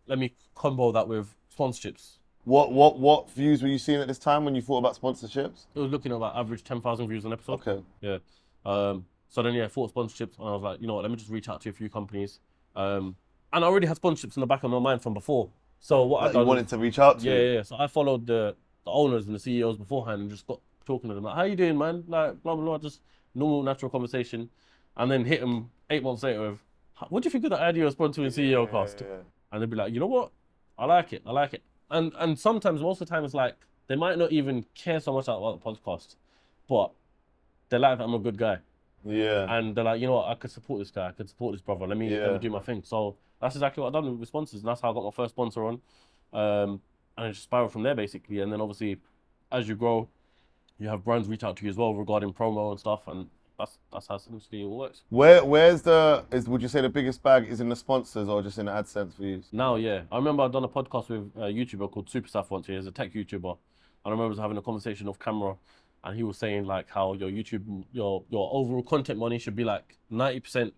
Let me combo that with sponsorships. What views were you seeing at this time when you thought about sponsorships? It was looking at about average 10,000 views an episode. Okay. Yeah. So then, yeah, I thought sponsorships, and I was like, you know what, let me just reach out to a few companies. And I already had sponsorships in the back of my mind from before. So what I You wanted to reach out to? Yeah. So I followed the owners and the CEOs beforehand and just got talking to them like, how you doing, man? Like, blah, blah, blah, just normal, natural conversation. And then hit them 8 months later with, what do you think of the idea of sponsoring CEOCAST? Yeah. And they'd be like, you know what? I like it. And sometimes, most of the time, it's like, they might not even care so much about the podcast, but they like that I'm a good guy. Yeah. And they're like, you know what, I could support this guy, I could support this brother, let me do my thing. So that's exactly what I've done with sponsors, and that's how I got my first sponsor on. And it just spiraled from there, basically. And then obviously, as you grow, you have brands reach out to you as well regarding promo and stuff, and that's how essentially it all works. Would you say the biggest bag is in the sponsors or just in the AdSense views? Now, yeah. I remember I'd done a podcast with a YouTuber called Superstaff once. He's a tech YouTuber. And I remember having a conversation off camera, and he was saying like how your YouTube, your overall content money should be like 90%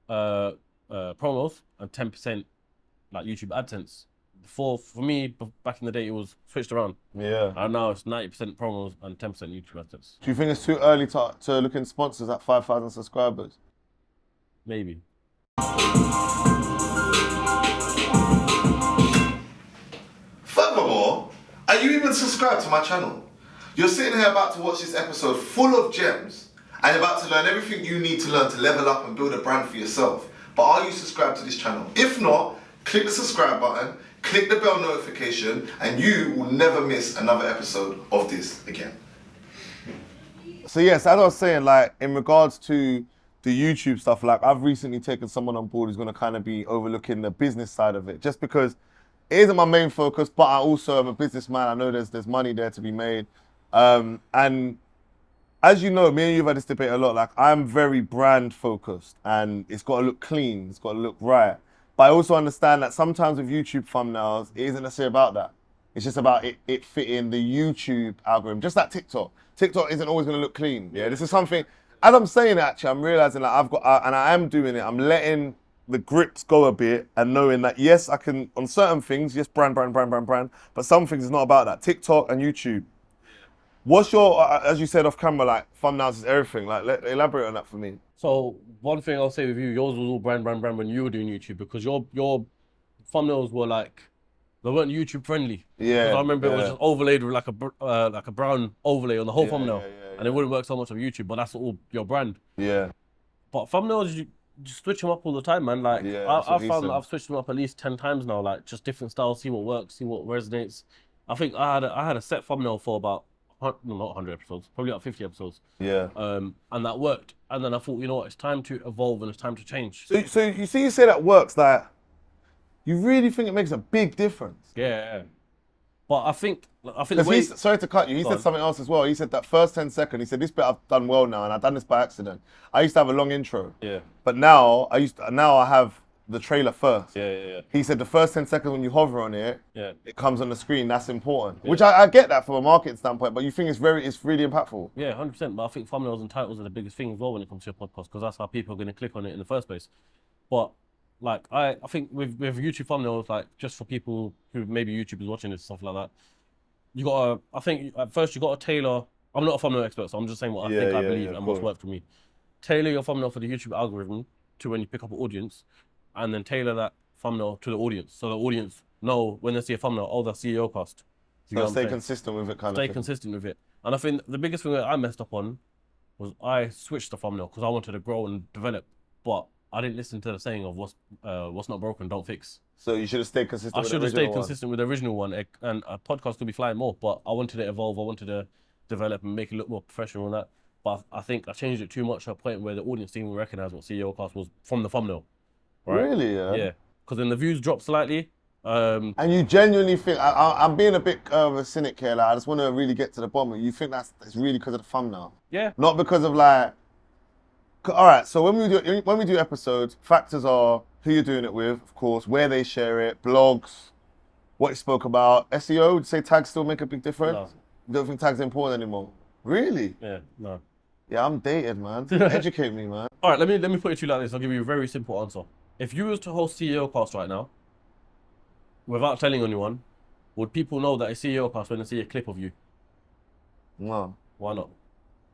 promos and 10% like YouTube AdSense. For me, back in the day, it was switched around. Yeah. And now it's 90% promos and 10% YouTube AdSense. Do you think it's too early to look in sponsors at 5,000 subscribers? Maybe. Furthermore, are you even subscribed to my channel? You're sitting here about to watch this episode full of gems and you're about to learn everything you need to learn to level up and build a brand for yourself. But are you subscribed to this channel? If not, click the subscribe button, click the bell notification, and you will never miss another episode of this again. So yes, as I was saying, like in regards to the YouTube stuff, like I've recently taken someone on board who's going to kind of be overlooking the business side of it, just because it isn't my main focus, but I also am a businessman. I know there's money there to be made. And as you know, me and you've had this debate a lot, like I'm very brand focused and it's got to look clean, it's got to look right. But I also understand that sometimes with YouTube thumbnails, it isn't necessarily about that. It's just about it fitting the YouTube algorithm, just like TikTok. TikTok isn't always going to look clean. Yeah, this is something, as I'm saying actually, I'm realizing that and I am doing it, I'm letting the grips go a bit and knowing that yes, I can, on certain things, yes, brand, but some things it's not about that. TikTok and YouTube. What's your, as you said off camera, like thumbnails is everything. Like, elaborate on that for me. So one thing I'll say with you, yours was all brand when you were doing YouTube, because your thumbnails were like, they weren't YouTube friendly. Yeah. I remember it was just overlaid with like a brown overlay on the whole thumbnail, and it wouldn't work so much on YouTube. But that's all your brand. Yeah. But thumbnails, you just switch them up all the time, man. Like I found that I've switched them up at least 10 times now. Like just different styles, see what works, see what resonates. I think I had a set thumbnail for about not 100 episodes, probably about 50 episodes. Yeah. And that worked. And then I thought, you know what, it's time to evolve and it's time to change. So you see, you say that works. Like, you really think it makes a big difference? Yeah. But I think the way... Sorry to cut you. He said something else as well. He said that first 10 seconds, he said, this bit I've done well now, and I've done this by accident. I used to have a long intro. Yeah. But now I have the trailer first. Yeah. He said the first 10 seconds when you hover on it, Yeah. it comes on the screen. That's important. Which I get that from a market standpoint, but you think it's really impactful. Yeah, 100%. But I think thumbnails and titles are the biggest thing as well when it comes to your podcast, because that's how people are going to click on it in the first place. But like I think with YouTube thumbnails, like just for people who maybe YouTube is watching this stuff like that, I think at first you got to tailor. I'm not a thumbnail expert, so I'm just saying what I believe and what's worked for me. Tailor your thumbnail for the YouTube algorithm to when you pick up an audience, and then tailor that thumbnail to the audience, so the audience know when they see a thumbnail, oh, that's CEOcast. So stay consistent with it, Stay consistent with it. And I think the biggest thing that I messed up on was I switched the thumbnail because I wanted to grow and develop, but I didn't listen to the saying of what's not broken, don't fix. So you should have stayed consistent. I should have stayed consistent with the original one, and a podcast could be flying more, but I wanted to evolve. I wanted to develop and make it look more professional and that. But I think I changed it too much to a point where the audience didn't even recognize what CEOcast was from the thumbnail. Right? Really? Yeah. Yeah. Because then the views dropped slightly. And you genuinely think, I'm being a bit of a cynic here, like, I just want to really get to the bottom. You think it's really because of the thumbnail? Yeah. Not because of like, all right, so when we do episodes, factors are who you're doing it with, of course, where they share it, blogs, what you spoke about. SEO, would you say tags still make a big difference? No. You don't think tags are important anymore? Really? Yeah, no. Yeah, I'm dated, man. Educate me, man. All right, let me put it to you like this. I'll give you a very simple answer. If you was to host CEOcast right now, without telling anyone, would people know that it's CEOcast when they see a clip of you? No. Why not?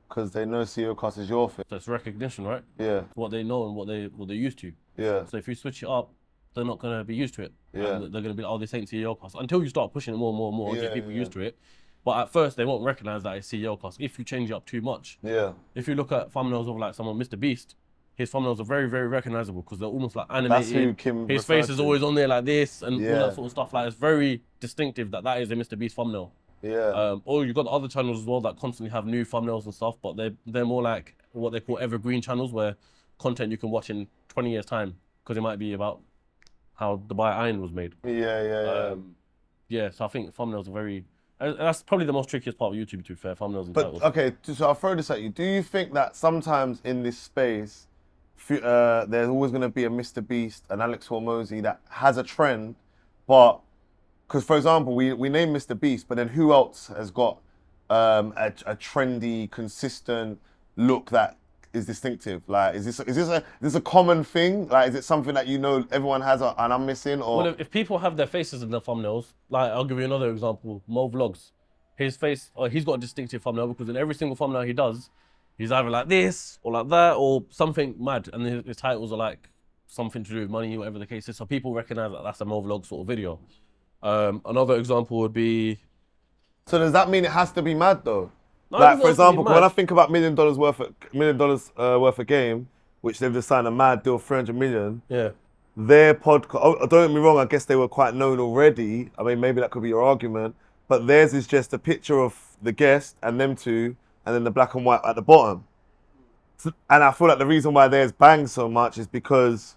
Because they know CEOcast is your thing. So it's recognition, right? Yeah. What they know and what they're used to. Yeah. So if you switch it up, they're not gonna be used to it. Yeah. And they're gonna be like, oh, this ain't CEOcast. Until you start pushing it more and more and Yeah, get people yeah. used to it. But at first, they won't recognize that it's CEOcast if you change it up too much. Yeah. If you look at thumbnails of like someone, Mr. Beast, his thumbnails are very, very recognizable because they're almost like animated. That's who Kim His face referred is to. always on there like this and all Yeah. that sort of stuff. Like it's very distinctive that is a Mr. Beast thumbnail. Yeah. Or you've got other channels as well that constantly have new thumbnails and stuff, but they're more like what they call evergreen channels, where content you can watch in 20 years time because it might be about how Dubai Iron was made. Yeah. Yeah, so I think thumbnails are very. That's probably the most trickiest part of YouTube, to be fair. Thumbnails and But titles. okay, so I'll throw this at you. Do you think that sometimes in this space, there's always going to be a Mr. Beast, an Alex Hormozy that has a trend, but because for example, we name Mr. Beast, but then who else has got a trendy, consistent look that is distinctive? Like, is this a common thing? Like, is it something that you know everyone has and I'm missing? Or Well, if people have their faces in their thumbnails, like I'll give you another example. Mo Vlogs, his face, he's got a distinctive thumbnail because in every single thumbnail he does, he's either like this or like that or something mad, and his titles are like something to do with money, whatever the case is. So people recognize that that's a Mo Vlog sort of video. Another example would be. so does that mean it has to be mad though? No, Like it for doesn't have to be example, mad. when I think about $1 million worth of game, which they've just signed a mad deal, 300 million. Yeah. Their podcast, don't get me wrong, I guess they were quite known already. I mean, maybe that could be your argument, but theirs is just a picture of the guest and them two, and then the black and white at the bottom. And I feel like the reason why theirs bangs so much is because,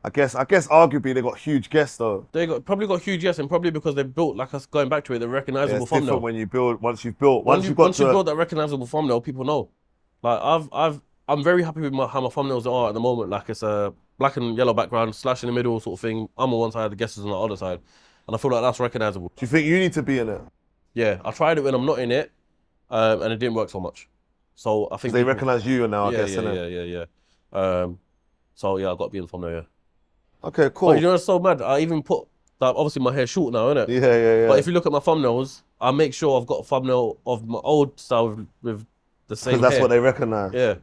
I guess arguably they got huge guests though. They probably got huge yes, and probably because they built, like us going back to it, the Yeah, recognizable it's thumbnail. different when you build, once you've Once you got build that recognizable thumbnail, people know. Like I'm very happy with how my thumbnails are at the moment. Like it's a black and yellow background, slash in the middle sort of thing. I'm on one side, the guest is on the other side, and I feel like that's recognizable. Do you think you need to be in it? Yeah, I tried it when I'm not in it, and it didn't work so much. So I think They people- recognise you now, I yeah, guess, yeah, innit? yeah. So yeah, I got to be in the thumbnail. Yeah. Okay, cool. But you know what's so mad? I even put like obviously my hair's short now, innit? Yeah. But if you look at my thumbnails, I make sure I've got a thumbnail of my old style with the same Because that's hair. what they recognise. Yeah.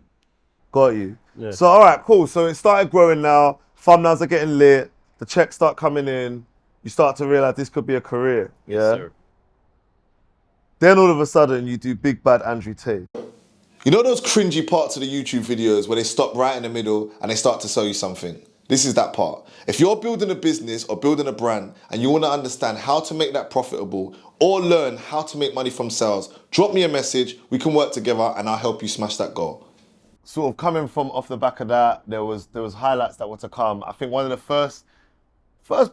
Got you. Yeah. So, all right, cool. So it started growing now. Thumbnails are getting lit. The checks start coming in. You start to realize this could be a career. Yeah. Yes, sir. Then all of a sudden, you do Big Bad Andrew Tate. You know those cringy parts of the YouTube videos where they stop right in the middle and they start to sell you something? This is that part. If you're building a business or building a brand and you want to understand how to make that profitable or learn how to make money from sales, drop me a message. We can work together and I'll help you smash that goal. Sort of coming from off the back of that, there was highlights that were to come. I think one of the first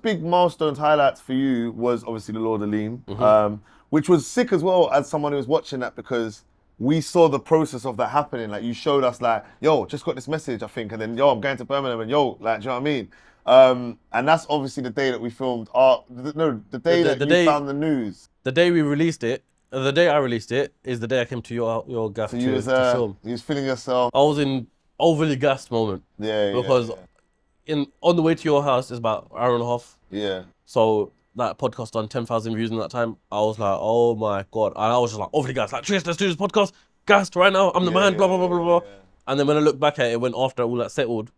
big milestones highlights for you was obviously the Lord of Lean, which was sick as well as someone who was watching that because we saw the process of that happening. Like you showed us like, yo, just got this message, I think, and then yo, I'm going to Birmingham, and yo, like, do you know what I mean? And that's obviously the day that we filmed. The day that you found the news. The day we released it, the day I released it is the day I came to your gaff to film. You was feeling yourself. I was in overly gassed moment. Because on the way to your house is about an hour and a half. Yeah. So that podcast done 10,000 views in that time. I was like, oh my God. And I was just like overly gassed. Like, Trist, let's do this podcast. Gassed right now. I'm the man, blah, blah, blah, blah, blah. And then when I look back at it, when after all that settled,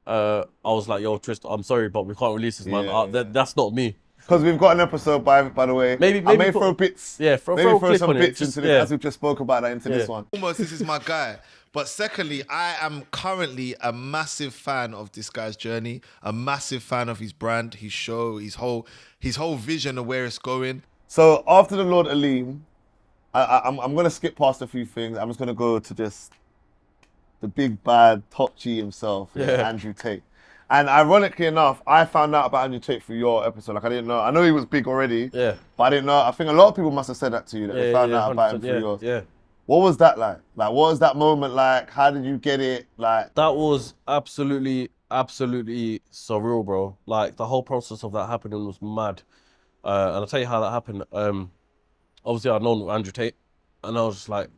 I was like, yo, Trist, I'm sorry, but we can't release this, man. That's not me. Because we've got an episode, by the way. Maybe I may throw bits. Yeah, throw some bits into this, as we just spoke about that into this one. Almost, this is my guy. But secondly, I am currently a massive fan of this guy's journey, a massive fan of his brand, his show, his whole vision of where it's going. So after the Lord Aleem, I'm going to skip past a few things. I'm just going to go to just the big bad top G himself, Andrew Tate. And ironically enough, I found out about Andrew Tate through your episode. Like I didn't know. I know he was big already. Yeah. But I didn't know. I think a lot of people must have said that to you, that they found out about him through yours. Yeah. What was that like? Like, what was that moment like? How did you get it? Like, that was absolutely surreal, bro. Like the whole process of that happening was mad. And I'll tell you how that happened. Obviously I'd known Andrew Tate, and I was just like,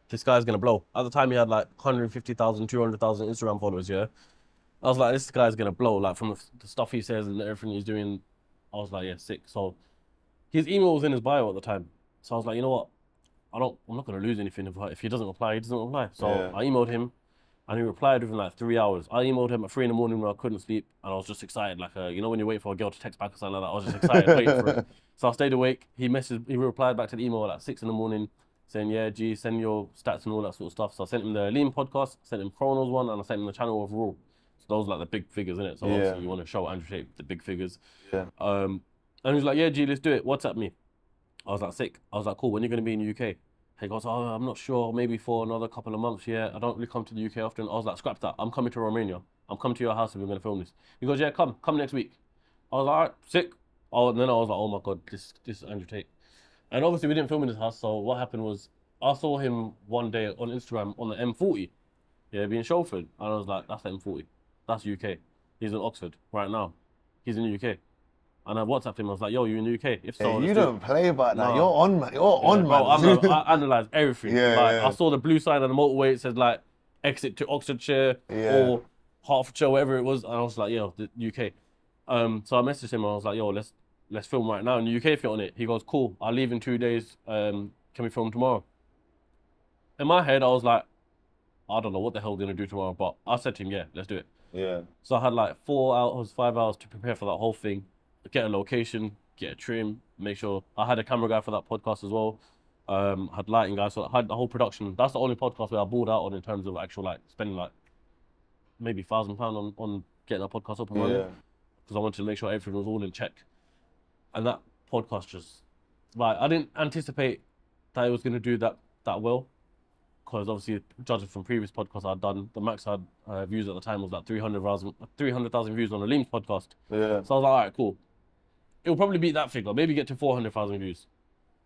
this guy's gonna blow. At the time he had like 150,000, 200,000 Instagram followers, yeah. I was like, this guy's gonna blow. Like from the stuff he says and everything he's doing, I was like, yeah, sick. So his email was in his bio at the time. So I was like, you know what? I'm not gonna lose anything if he doesn't reply. He doesn't reply. So I emailed him, and he replied within like 3 hours. I emailed him at 3 in the morning when I couldn't sleep, and I was just excited, like you know when you wait for a girl to text back or something like that. I was just excited, waiting for it. So I stayed awake. He replied back to the email at 6 in the morning, saying, yeah, G, send your stats and all that sort of stuff. So I sent him the Lean podcast, sent him Chronos one, and I sent him the channel overall. So those are like the big figures, innit? So obviously you want to show Andrew Tate the big figures. Yeah. And he was like, yeah, G, let's do it. WhatsApp me. I was like, sick. I was like, cool. When are you gonna be in the UK? He goes, oh, I'm not sure, maybe for another couple of months, yeah. I don't really come to the UK often. I was like, scrap that. I'm coming to Romania. I'm coming to your house and we're going to film this. He goes, yeah, come next week. I was like, all right, sick. And then I was like, oh my God, this is Andrew Tate. And obviously we didn't film in his house, so what happened was, I saw him one day on Instagram on the M40, being chauffeured. And I was like, that's the M40. That's UK. He's in Oxford right now. He's in the UK. And I WhatsApped him. I was like, "Yo, you in the UK? If so, you don't play about that. No. You're on, man. You're on, man. Bro, I analysed everything. I saw the blue sign on the motorway. It said like exit to Oxfordshire or Hertfordshire, whatever it was. And I was like, "Yo, the UK." So I messaged him. And I was like, "Yo, let's film right now in the UK if you're on it." He goes, "Cool. I'll leave in 2 days. Can we film tomorrow?" In my head, I was like, I don't know what the hell we're gonna do tomorrow, but I said to him, "Yeah, let's do it." Yeah. So I had like 4 hours, 5 hours to prepare for that whole thing. Get a location, get a trim, make sure. I had a camera guy for that podcast as well. Had lighting guys, so I had the whole production. That's the only podcast where I balled out on in terms of actual like spending like maybe £1,000 on getting a podcast up and running. Because I wanted to make sure everything was all in check. And that podcast just like I didn't anticipate that it was gonna do that well. Because obviously, judging from previous podcasts I'd done, the max I had views at the time was like 300,000 views on the Lean podcast. Yeah. So I was like, all right, cool. It'll probably beat that figure, maybe get to 400,000 views.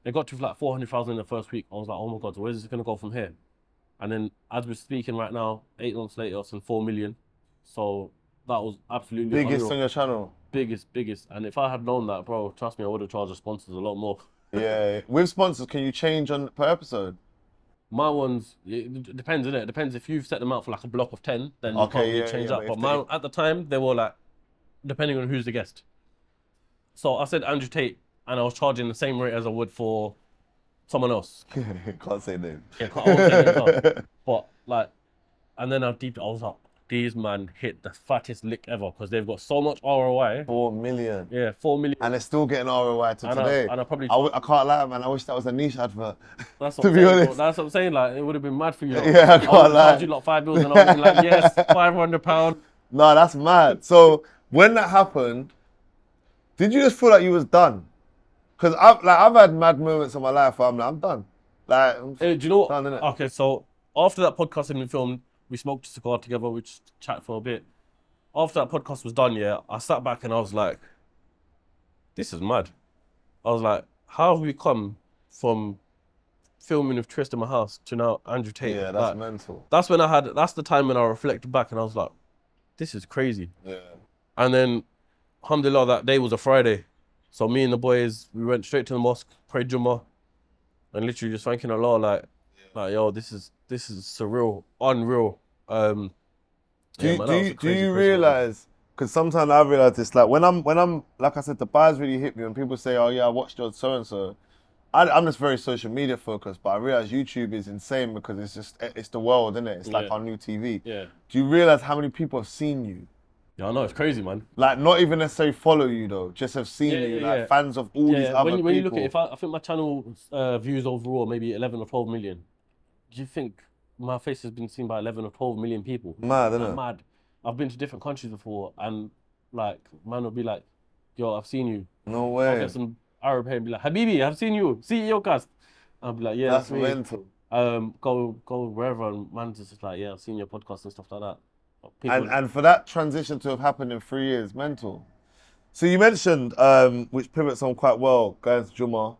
It got to like 400,000 in the first week. I was like, oh my God, so where's this gonna go from here? And then as we're speaking right now, 8 months later, it's in 4 million. So that was absolutely biggest unreal. On your channel. Biggest. And if I had known that, bro, trust me, I would have charged the sponsors a lot more. Yeah. With sponsors, can you change on per episode? My ones, it depends, innit? It depends if you've set them out for like a block of 10, then you can't really change that. But mine, at the time, they were like, depending on who's the guest. So I said Andrew Tate, and I was charging the same rate as I would for someone else. Can't say names. Yeah, I won't say names. But like, and then I was like, these man hit the fattest lick ever because they've got so much ROI. 4 million. Yeah, 4 million. And they're still getting ROI to today. And I probably. I can't lie, man. I wish that was a niche advert. That's what to I'm be saying, honest. bro. That's what I'm saying. Like, it would have been mad for you. Like, yeah, I can't lie. You like £5 bills, and I was like, yes, £500. No, that's mad. So when that happened, did you just feel like you was done? Because I've had mad moments in my life where I'm like, I'm done. Like, do you know what? Done, innit? Okay, so after that podcast had been filmed, we smoked a cigar together, we just chat for a bit. After that podcast was done, I sat back and I was like, this is mad. I was like, how have we come from filming with Trist in my house to now Andrew Tate. Yeah, that's mental. That's the time when I reflected back and I was like, this is crazy. Yeah. And then, alhamdulillah, that day was a Friday. So me and the boys, we went straight to the mosque, prayed Jummah, and literally just thanking Allah, like yo, this is surreal, unreal. Do you realize? Because sometimes I realize this, like when I'm like I said, the bars really hit me when people say, oh yeah, I watched your so and so. I'm just very social media focused, but I realize YouTube is insane because it's the world, isn't it? It's like our new TV. Yeah. Do you realize how many people have seen you? Yeah, I know, it's crazy, man. Like, not even necessarily follow you though, just have seen you, like fans of all these other people. When you look at it, I think my channel views overall maybe 11 or 12 million. Do you think my face has been seen by 11 or 12 million people? Mad, isn't it? Mad. I've been to different countries before, and like, man will be like, yo, I've seen you. No way. I'll get some Arab here and be like, Habibi, I've seen you, CEOCAST. I'll be like, yeah, that's me. mental. Go wherever, and man's just like, yeah, I've seen your podcast and stuff like that. And for that transition to have happened in 3 years, mental. So you mentioned, which pivots on quite well, going to Jummah,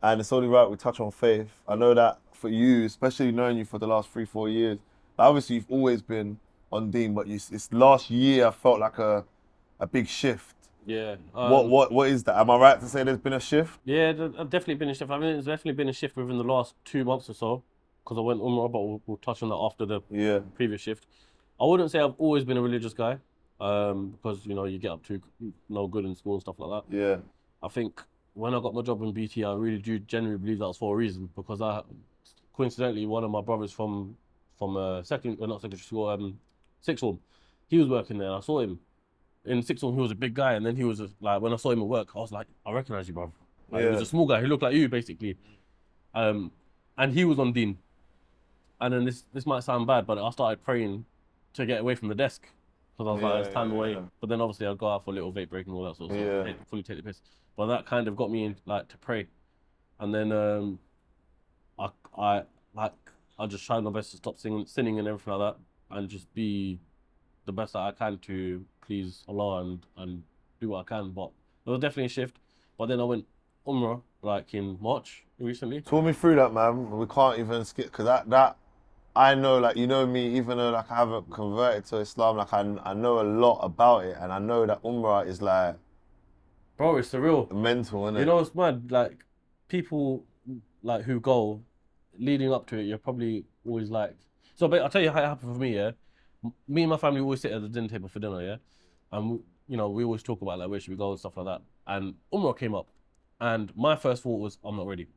and it's only right we touch on faith. I know that for you, especially knowing you for the last 3-4 years, obviously you've always been on Deen, but it's last year I felt like a big shift. Yeah. What is that? Am I right to say there's been a shift? Yeah, there's definitely been a shift. I mean, there's definitely been a shift within the last 2 months or so, because I went Umrah, but we'll touch on that after the previous shift. I wouldn't say I've always been a religious guy, because, you know, you get up to no good in school and stuff like that. Yeah. I think when I got my job in BT, I really do genuinely believe that was for a reason, because coincidentally, one of my brothers from sixth form, he was working there, and I saw him. In sixth form, he was a big guy, and then he was like, when I saw him at work, I was like, I recognize you, bro. Like, he was a small guy, he looked like you, basically. And he was on Deen. And then this might sound bad, but I started praying to get away from the desk, because I was like, it's time away. Yeah. But then obviously I'd go out for a little vape break and all that sort of stuff, fully take the piss. But that kind of got me in, like, to pray. And then I just tried my best to stop sinning and everything like that, and just be the best that I can to please Allah and do what I can. But there was definitely a shift. But then I went Umrah like in March recently. Talk me through that, man. We can't even skip, because that I know, like, you know me, even though like I haven't converted to Islam, like I know a lot about it, and I know that Umrah is like, bro, it's surreal, mental, isn't it? You know, it's mad. Like, people like who go leading up to it, you're probably always like. So, but I'll tell you how it happened for me. Yeah, me and my family always sit at the dinner table for dinner. Yeah, and you know, we always talk about like where should we go and stuff like that. And Umrah came up, and my first thought was, I'm not ready.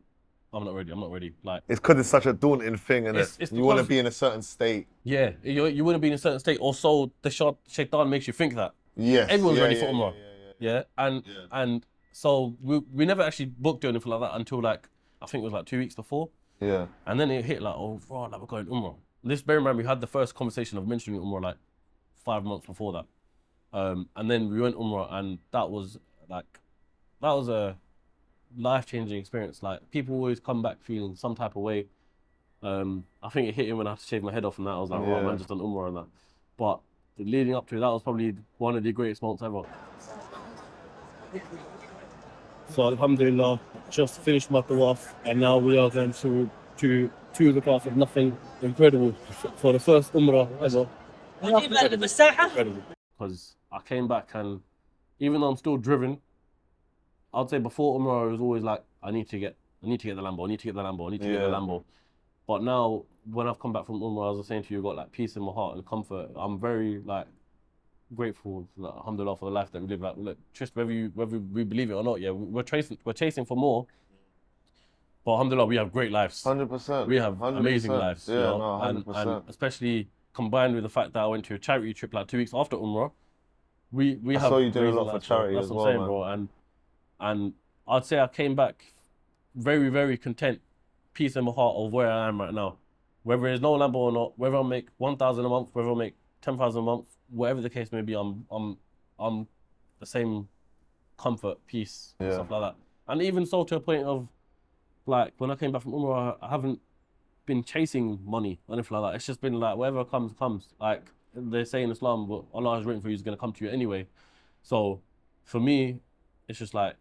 Like, it's because it's such a daunting thing, and you want to be in a certain state. Yeah, you want to be in a certain state, or so the shaitan makes you think that. Yes. Everyone's ready for Umrah. Yeah. And so we never actually booked or anything like that until like, I think it was like 2 weeks before. Yeah. And then it hit like, oh, right, like we're going Umrah. Bear in mind, we had the first conversation of mentioning Umrah like 5 months before that. And then we went Umrah, and that was a life-changing experience. Like, people always come back feeling some type of way. I think it hit him when I had to shave my head off, and that I was like, right, man, just done Umrah and that. But leading up to it, that was probably one of the greatest moments ever. So alhamdulillah, just finished my tawaf, and now we are going to the path of nothing. Incredible for the first Umrah ever. Incredible. Because I came back, and even though I'm still driven, I'd say before Umrah it was always like, I need to get the Lambo. But now, when I've come back from Umrah, as I was saying to you, I've got like peace in my heart and comfort. I'm very like grateful, like, alhamdulillah, for the life that we live. Like, look, Trist, whether we believe it or not, we're chasing for more. But alhamdulillah, we have great lives. 100%. We have 100%. Amazing lives. Yeah, you know? no, 100%. And especially combined with the fact that I went to a charity trip like 2 weeks after Umrah, we have. I saw you doing a lot for charity as well, saying, bro. And I'd say I came back very, very content, peace in my heart of where I am right now. Whether there's no Lambo or not, whether I make 1,000 a month, whether I make 10,000 a month, whatever the case may be, I'm the same comfort, peace, stuff like that. And even so, to a point of like, when I came back from Umrah, I haven't been chasing money or anything like that. It's just been like, whatever comes. Like they say in Islam, what Allah has written for you is going to come to you anyway. So for me, it's just like,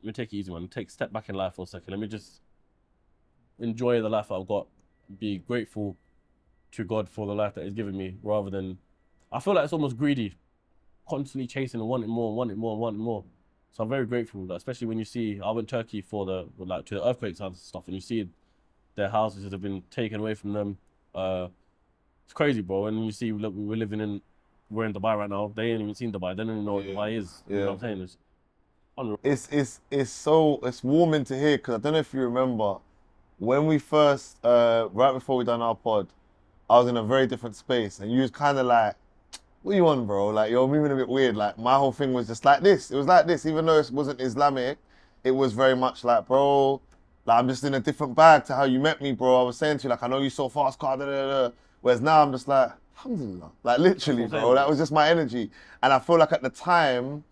let me take it easy, man. Step back in life for a second. Let me just enjoy the life I've got, be grateful to God for the life that He's given me, rather than, I feel like it's almost greedy, constantly chasing and wanting more, wanting more, wanting more. So I'm very grateful, like, especially when you see, I went to Turkey for to the earthquakes and stuff, and you see their houses that have been taken away from them. It's crazy, bro. And you see, look, we're in Dubai right now. They ain't even seen Dubai. They don't even know what Dubai is. You know what I'm saying? It's unreal. It's warming to hear, because I don't know if you remember when we first right before we done our pod, I was in a very different space, and you was kind of like, what you on, bro? Like, you're moving a bit weird. Like, my whole thing was just like this. It was like this, even though it wasn't Islamic. It was very much like, bro, like, I'm just in a different bag to how you met me, bro. I was saying to you, like, I know you saw fast car, da, da, da. Whereas now I'm just like, alhamdulillah. Like, literally, bro, that was just my energy. And I feel like at the time,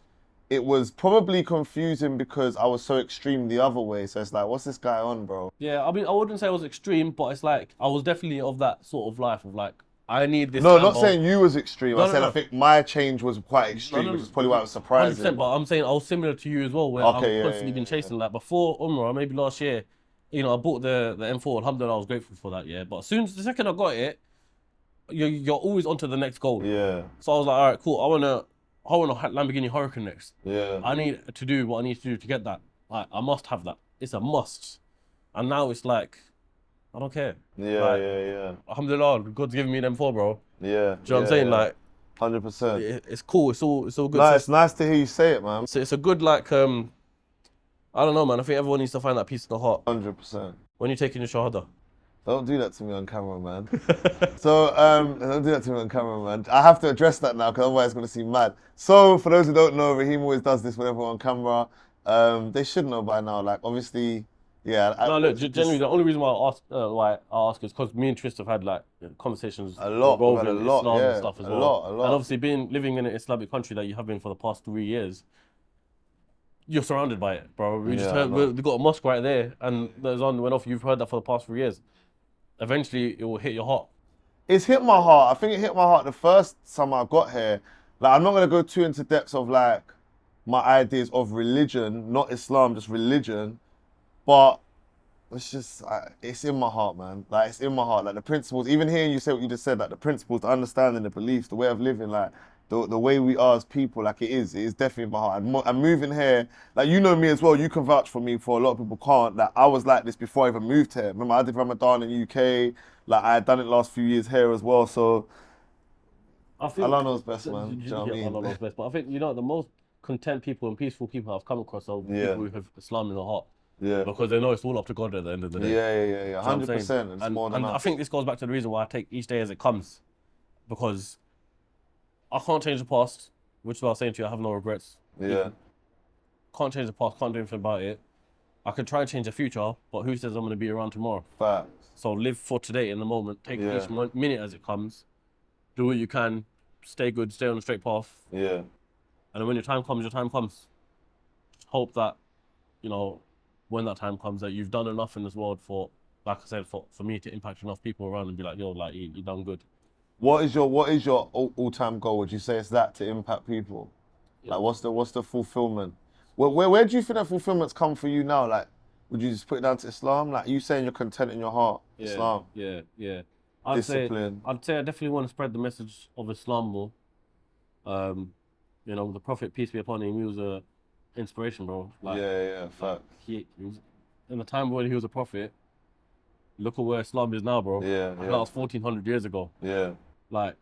it was probably confusing because I was so extreme the other way. So it's like, what's this guy on, bro? Yeah, I mean, I wouldn't say I was extreme, but it's like, I was definitely of that sort of life of like, I need this. No, not saying you was extreme. No, I said no. I think my change was quite extreme, which is probably why it was surprising. 100%, but I'm saying I was similar to you as well, where I've constantly been chasing. Like before Umrah, maybe last year, you know, I bought the M4. Alhamdulillah, I was grateful for that. Yeah, but as soon as the second I got it, you're always onto the next goal. Yeah. So I was like, all right, cool. I want a Lamborghini Huracan next. Yeah. I need to do what I need to do to get that. Like, I must have that. It's a must. And now it's like, I don't care. Yeah, like, yeah. Alhamdulillah, God's giving me them 4, bro. Yeah. Do you know what I'm saying? Like, 100%. It's cool. It's all good. No, it's nice to hear you say it, man. So it's a good, like, I don't know, man. I think everyone needs to find that peace in the heart. 100%. When you're taking your Shahada. Don't do that to me on camera, man. So, don't do that to me on camera, man. I have to address that now, because otherwise it's going to seem mad. So, for those who don't know, Raheem always does this whenever we're on camera. They should know by now. Like, obviously, yeah. No, look, generally, the only reason why I ask is because me and Trist have had, like, conversations involving Islam and stuff as well. A lot. And obviously, living in an Islamic country that you have been for the past 3 years, you're surrounded by it, bro. We just heard, we've got a mosque right there, and the Azan went off. You've heard that for the past 3 years. Eventually, it will hit your heart. It's hit my heart. I think it hit my heart the first time I got here. Like, I'm not going to go too into depths of, like, my ideas of religion, not Islam, just religion. But it's just, it's in my heart, man. Like, it's in my heart. Like, the principles, even hearing you say what you just said, like, the principles, the understanding, the beliefs, the way of living, like, the way we are as people, like, it is definitely in my heart. I'm moving here, like, you know me as well, you can vouch for me, for a lot of people can't. Like, I was like this before I even moved here. Remember, I did Ramadan in the UK, like, I had done it last few years here as well, so Allah knows best, man. Do you know what I mean? Allah knows best. But I think, you know, the most content people and peaceful people I've come across are people who have Islam in their heart. Yeah. Because they know it's all up to God at the end of the day. Yeah. 100%. It's more than and enough. I think this goes back to the reason why I take each day as it comes. Because I can't change the past, which is why I was saying to you, I have no regrets. Yeah. Can't change the past, can't do anything about it. I could try and change the future, but who says I'm going to be around tomorrow? Facts. So live for today in the moment, take each minute as it comes, do what you can, stay good, stay on the straight path. Yeah. And then when your time comes, Just hope that, you know, when that time comes, that you've done enough in this world for, like I said, for me to impact enough people around and be like, yo, like, you done good. What is your all-time goal? Would you say it's that, to impact people? Yeah. Like, what's the fulfillment? Where do you think that fulfillment's come for you now? Like, would you just put it down to Islam? Like, you saying you're content in your heart, Islam? Yeah. Discipline. I'd say I definitely want to spread the message of Islam more. You know, the Prophet, peace be upon him, he was a inspiration, bro. Like, fact. He was, in the time when he was a prophet, look at where Islam is now, bro. That was 1400 years ago. Yeah. Like,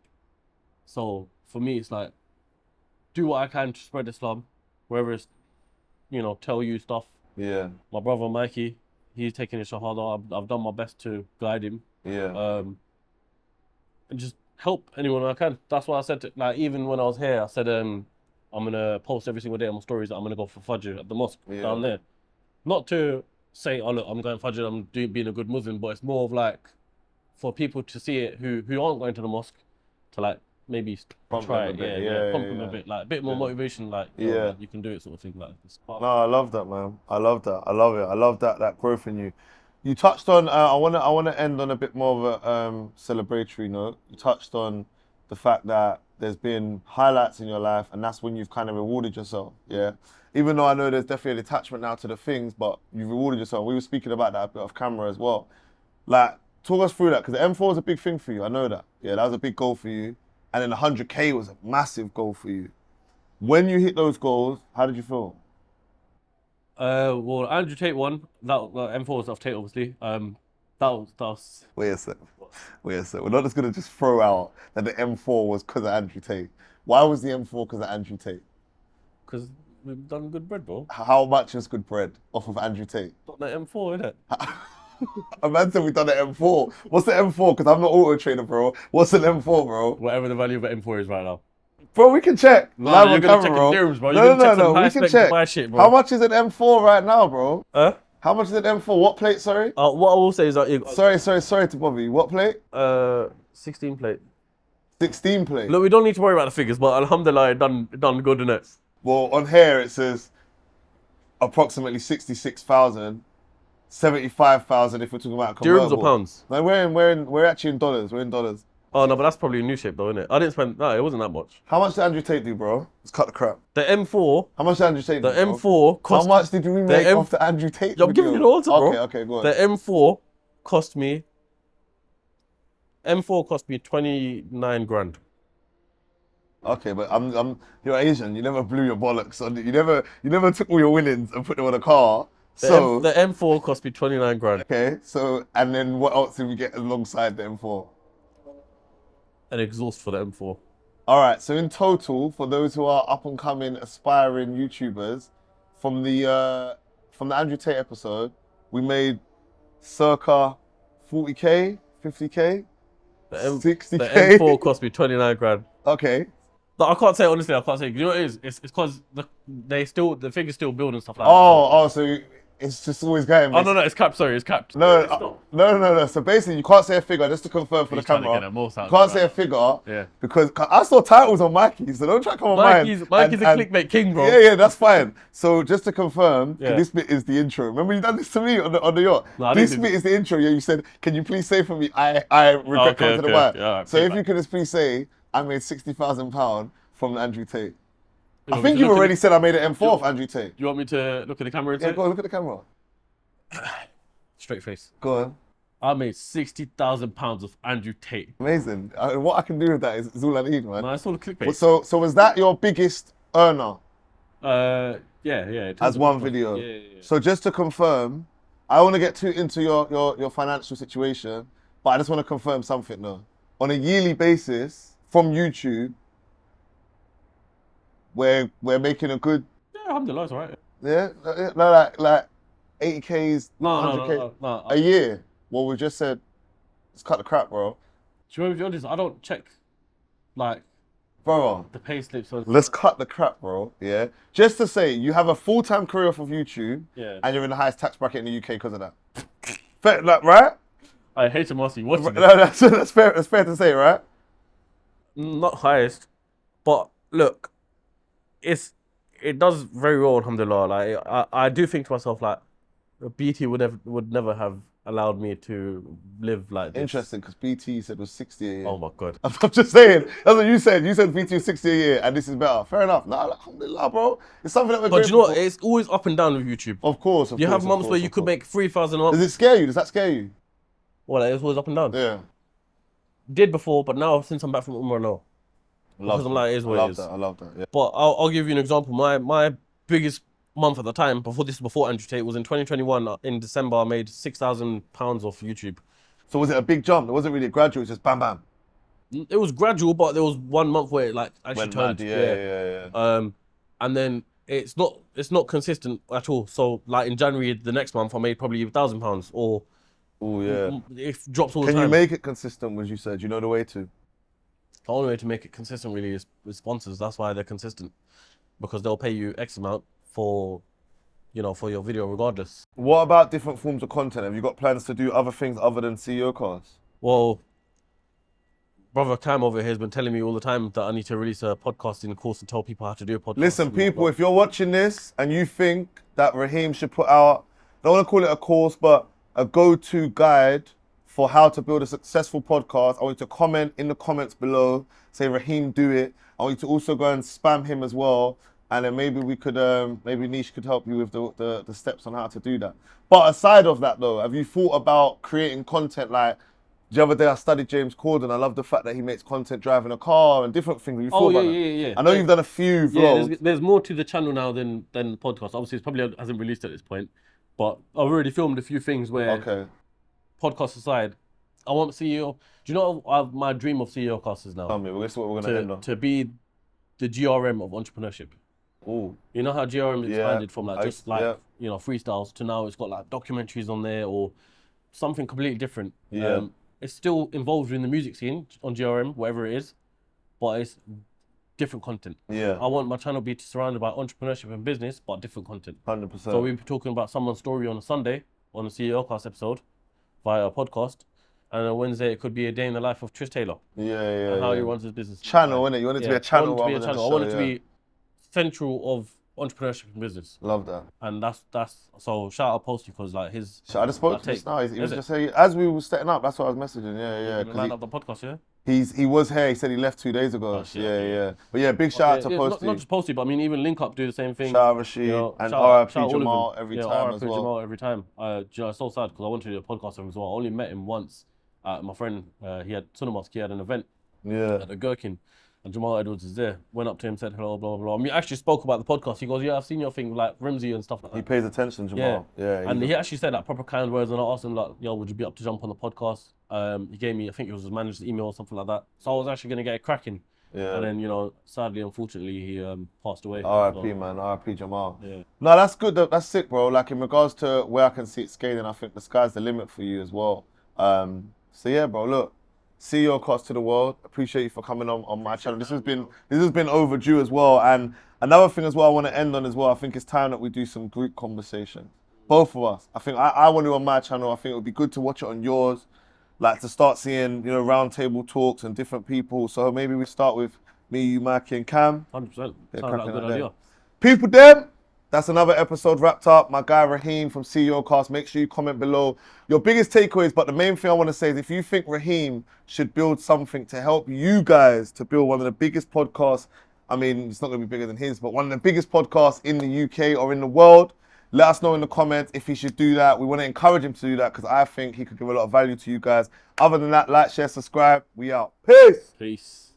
so for me, it's like, do what I can to spread Islam, wherever it's, you know, tell you stuff. Yeah. My brother Mikey, he's taking his Shahada. I've done my best to guide him. Yeah. And just help anyone I can. That's why I said, like, even when I was here, I said, I'm gonna post every single day on my stories that I'm gonna go for Fajr at the mosque down there. Not to say, oh look, I'm going Fajr, I'm being a good Muslim, but it's more of like, for people to see it who aren't going to the mosque, to like maybe try it, pump them a bit, like a bit more motivation, like, you know, like, you can do it, sort of thing. Like, no, I love that, man. I love that. I love it. I love that growth in you. You touched on. I wanna end on a bit more of a celebratory note. You touched on the fact that there's been highlights in your life and that's when you've kind of rewarded yourself, yeah? Even though I know there's definitely an attachment now to the things, but you've rewarded yourself. We were speaking about that a bit off camera as well. Like, talk us through that, because the M4 is a big thing for you, I know that. Yeah, that was a big goal for you. And then the 100K was a massive goal for you. When you hit those goals, how did you feel? Well, Andrew Tate won. That M4 was off Tate, obviously. That was. Wait a sec. We're not just gonna just throw out that the M4 was because of Andrew Tate. Why was the M4 because of Andrew Tate? Because we've done good bread, bro. How much is good bread off of Andrew Tate? Not the M4, innit? A man said we've done the M4. What's the M4? Because I'm not auto trader, bro. What's an M4, bro? Whatever the value of an M4 is right now. Bro, we can check. Live on camera, bro. Dirhams, bro. No, we can check. Shit, bro. How much is an M4 right now, bro? Huh? How much is an M4? What plate, sorry? What I will say is that Sorry to bother you. What plate? 16 plate. 16 plate. Look, we don't need to worry about the figures, but alhamdulillah, it done good, innit? Well, on here it says approximately 66,000, 75,000 if we're talking about convertible. Dirhams or pounds? No, we're actually in dollars. We're in dollars. Oh no, but that's probably a new shape though, innit? I didn't spend. No, it wasn't that much. How much did Andrew Tate do, bro? Let's cut the crap. The M4. How much did Andrew Tate do? The M4 cost. How much did we make off the Andrew Tate? I'm giving you the answer, bro. Okay, go on. The M4 cost me. M4 cost me 29 grand. Okay, but you're Asian. You never blew your bollocks on it. You never took all your winnings and put them on a car. The M4 cost me 29 grand. Okay, so and then what else did we get alongside the M4? An exhaust for the M4. All right, so in total, for those who are up and coming, aspiring YouTubers, from the Andrew Tate episode, we made circa 40K, 50K, 60K. The M4 cost me 29 grand. Okay. But I can't say honestly. I can't say. You know what it is? It's because the figures still build and stuff like that. So it's just always going. Oh no, it's capped. Sorry, it's capped. No. So basically, you can't say a figure just to confirm for the camera. You can't say a figure because I saw titles on Mikey's, so don't try to come on mine. Mikey's a clickbait king, bro. Yeah, that's fine. So just to confirm, this bit is the intro. Remember you done this to me on the yacht. No, this bit is the intro. Yeah, you said, "Can you please say for me? I regret coming to the bar." Yeah, so if you could just please say, "I made £60,000 from Andrew Tate." I think you already said I made an M4 off Andrew Tate. Do you want me to look at the camera? Yeah, go on, look at the camera. Straight face. Go on. I made £60,000 of Andrew Tate. Amazing. What I can do with that is all I need, man. No, it's all a clickbait. So was that your biggest earner? Yeah. As one video. Yeah. So just to confirm, I want to get too into your financial situation, but I just want to confirm something though. On a yearly basis, from YouTube, we're making a good. Yeah, alhamdulillah, it's alright. Yeah, no, like 80Ks, No, 100K no. a year. Well, we just said, let's cut the crap, bro. Do you know, to be honest, I don't check, like, Bro, the pay slips. Let's cut the crap, bro. Yeah. Just to say, you have a full-time career off of YouTube, and you're in the highest tax bracket in the UK because of that. Fair, like, right? I hate to ask you watching. No, that's fair. That's fair to say, right? Not highest, but look, it does very well, alhamdulillah. Like I do think to myself, like, BT would never have allowed me to live like this. Interesting, because BT said was 60 a year. Oh my God. I'm just saying. That's what you said. You said BT was 60 a year, and this is better. Fair enough. No, alhamdulillah, bro. It's something that we're. But you know what? It's always up and down with YouTube. Of course. You have months where you could make 3,000 a month. Does it scare you? Does that scare you? Well, it's always up and down. Yeah. Did before, but now since I'm back from Umrah, no. Because I'm like, it is what it is. I love that. Yeah. But I'll give you an example. My biggest month at the time, before Andrew Tate, was in 2021. In December, I made £6,000 off YouTube. So was it a big jump? It wasn't really gradual. It was just bam, bam. It was gradual, but there was 1 month where it like actually turned. Yeah. And then it's not consistent at all. So like in January, the next month, I made probably £1,000 or. Oh yeah. It drops all the time. Can you make it consistent? As you said, you know the way to. The only way to make it consistent really is with sponsors. That's why they're consistent, because they'll pay you X amount for your video regardless. What about different forms of content? Have you got plans to do other things other than CEOCAST? Well, brother Cam over here has been telling me all the time that I need to release a podcasting course and tell people how to do a podcast. Listen, people, if you're watching this and you think that Raheem should put out, I don't want to call it a course, but a go-to guide for how to build a successful podcast, I want you to comment in the comments below, say Raheem do it. I want you to also go and spam him as well. And then maybe we could, maybe Nish could help you with the steps on how to do that. But aside of that though, have you thought about creating content? Like the other day I studied James Corden. I love the fact that he makes content driving a car and different things. Have you thought about that? Yeah. I know you've done a few vlogs. Yeah, there's more to the channel now than the podcast. Obviously, it probably hasn't released at this point, but I've already filmed a few things where, podcast aside, I want CEO. Do you know what my dream of CEOCAST is now? Tell me, this is what we're going to end on. To be the GRM of entrepreneurship. Ooh. You know how GRM expanded from like you know, freestyles to now it's got like documentaries on there or something completely different. Yeah. It's still involved in the music scene on GRM, whatever it is, but it's different content. Yeah. I want my channel to be surrounded by entrepreneurship and business, but different content. 100%. So we'll be talking about someone's story on a Sunday on a CEOcast episode via a podcast. And on Wednesday, it could be a day in the life of Trist Taylor. And how he runs his business. Channel, innit? You want it to be a channel rather than a show. I want it to be central of entrepreneurship and business. Love that. And that's so shout out Posty because like his. I just spoke to him just now. He was just saying, as we were setting up, that's what I was messaging. Yeah. Line up the podcast, yeah. He was here. He said he left 2 days ago. Yeah. But yeah, big shout out to Posty. Not just Posty, but I mean even Link Up do the same thing. Shout out Rashid and RIP Jamal every time as well. Jamal every time. It's so sad because I wanted to do a podcast with him as well. I only met him once. My friend, he had an event at the Gherkin, and Jamal Edwards is there. Went up to him, said hello, blah, blah, blah. I mean, actually spoke about the podcast. He goes, yeah, I've seen your thing with like Rimsey and stuff like that. He pays attention, Jamal. Yeah. And he actually said like proper kind words, and I asked him like, yo, would you be up to jump on the podcast? He gave me, I think it was his manager's email or something like that. So I was actually going to get it cracking. Yeah. And then, you know, sadly, unfortunately, he passed away. RIP, man. RIP Jamal. Yeah. No, that's good. That's sick, bro. Like in regards to where I can see it scaling, I think the sky's the limit for you as well. So yeah, bro, look, CEOcast to the world. Appreciate you for coming on my channel. This has been overdue as well. And another thing as well I want to end on as well, I think it's time that we do some group conversation. Both of us. I think I want to on my channel. I think it would be good to watch it on yours. Like to start seeing, you know, round table talks and different people. So maybe we start with me, you, Mikey and Cam. 100%. Sounds like a good idea. People them. That's another episode wrapped up. My guy Raheem from CEOcast. Make sure you comment below your biggest takeaways. But the main thing I want to say is if you think Raheem should build something to help you guys to build one of the biggest podcasts, I mean, it's not going to be bigger than his, but one of the biggest podcasts in the UK or in the world, let us know in the comments if he should do that. We want to encourage him to do that because I think he could give a lot of value to you guys. Other than that, like, share, subscribe. We out. Peace. Peace.